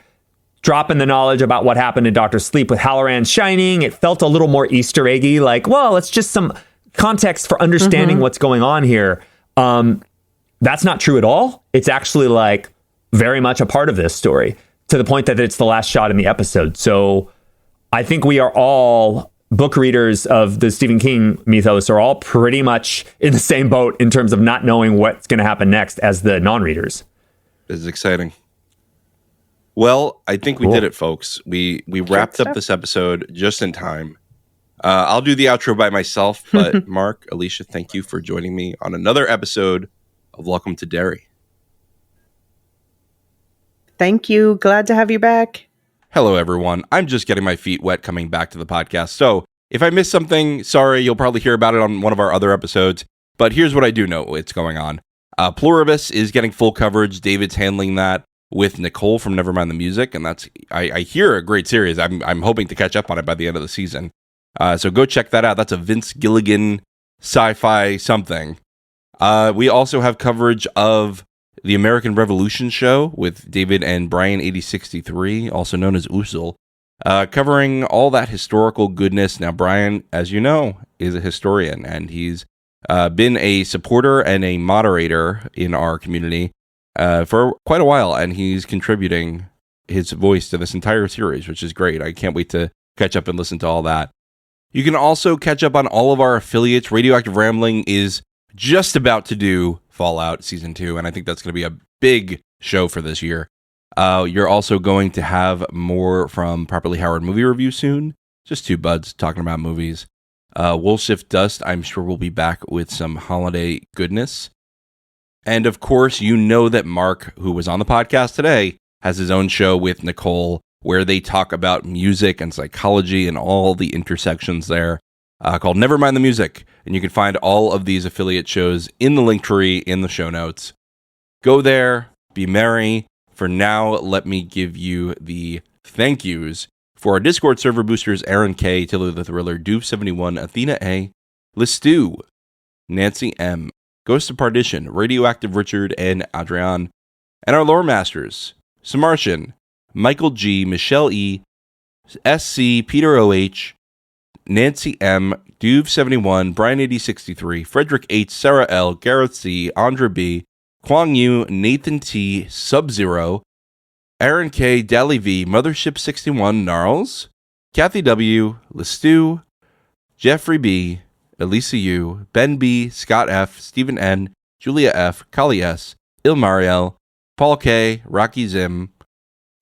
dropping the knowledge about what happened in Dr. Sleep with Halloran Shining, it felt a little more Easter eggy, like, well, it's just some context for understanding what's going on here. That's not true at all. It's actually like very much a part of this story, to the point that it's the last shot in the episode. So I think we are all book readers of the Stephen King mythos are all pretty much in the same boat in terms of not knowing what's going to happen next as the non-readers. This is exciting. Well, I think we did it, folks. We wrapped up this episode just in time. I'll do the outro by myself, but Mark, Elysia, thank you for joining me on another episode of Welcome to Derry. Thank you. Glad to have you back. Hello, everyone. I'm just getting my feet wet coming back to the podcast. So if I missed something, sorry, you'll probably hear about it on one of our other episodes. But here's what I do know what's going on. Pluribus is getting full coverage. David's handling that with Nicole from Nevermind the Music. And that's, I hear, a great series. I'm hoping to catch up on it by the end of the season. So go check that out. That's a Vince Gilligan sci-fi something. We also have coverage of the American Revolution show with David and Brian 8063, also known as Usul, covering all that historical goodness. Now, Brian, as you know, is a historian, and he's been a supporter and a moderator in our community for quite a while, and he's contributing his voice to this entire series, which is great. I can't wait to catch up and listen to all that. You can also catch up on all of our affiliates. Radioactive Rambling is just about to do Fallout Season 2, and I think that's going to be a big show for this year. You're also going to have more from Properly Howard Movie Review soon. Just two buds talking about movies. Wolf Shift Dust, I'm sure we'll be back with some holiday goodness. And of course, you know that Mark, who was on the podcast today, has his own show with Nicole where they talk about music and psychology and all the intersections there, called Never Mind the Music. And you can find all of these affiliate shows in the link tree in the show notes. Go there, be merry. For now, let me give you the thank yous for our Discord server boosters: Aaron K, Tilly the Thriller, Doof71, Athena A, Listu, Nancy M, Ghost of Partition, Radioactive Richard, and Adrian. And our lore masters: Samartian, Michael G, Michelle E, SC, Peter OH, Nancy M, Duve71, Brian8063, Frederick H, Sarah L, Gareth C, Andra B, Kwang Yu, Nathan T, Sub-Zero, Aaron K, Dally V, Mothership 61, Gnarls, Kathy W, Listu, Jeffrey B, Elisa U, Ben B, Scott F, Stephen N, Julia F, Kali S, Ilmariel, Paul K, Rocky Zim,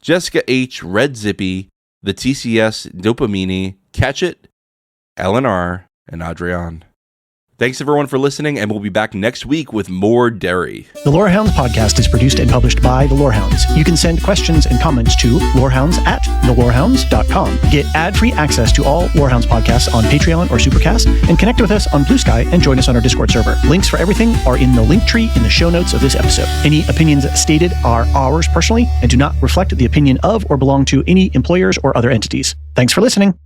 Jessica H, Red Zippy, the TCS, Dopamini, Catch It, Ellen R, and Adrian. Thanks everyone for listening, and we'll be back next week with more Derry. The Lorehounds podcast is produced and published by the Lorehounds. You can send questions and comments to lorehounds@thelorehounds.com. Get ad-free access to all Lorehounds podcasts on Patreon or Supercast, and connect with us on Blue Sky and join us on our Discord server. Links for everything are in the link tree in the show notes of this episode. Any opinions stated are ours personally and do not reflect the opinion of or belong to any employers or other entities. Thanks for listening.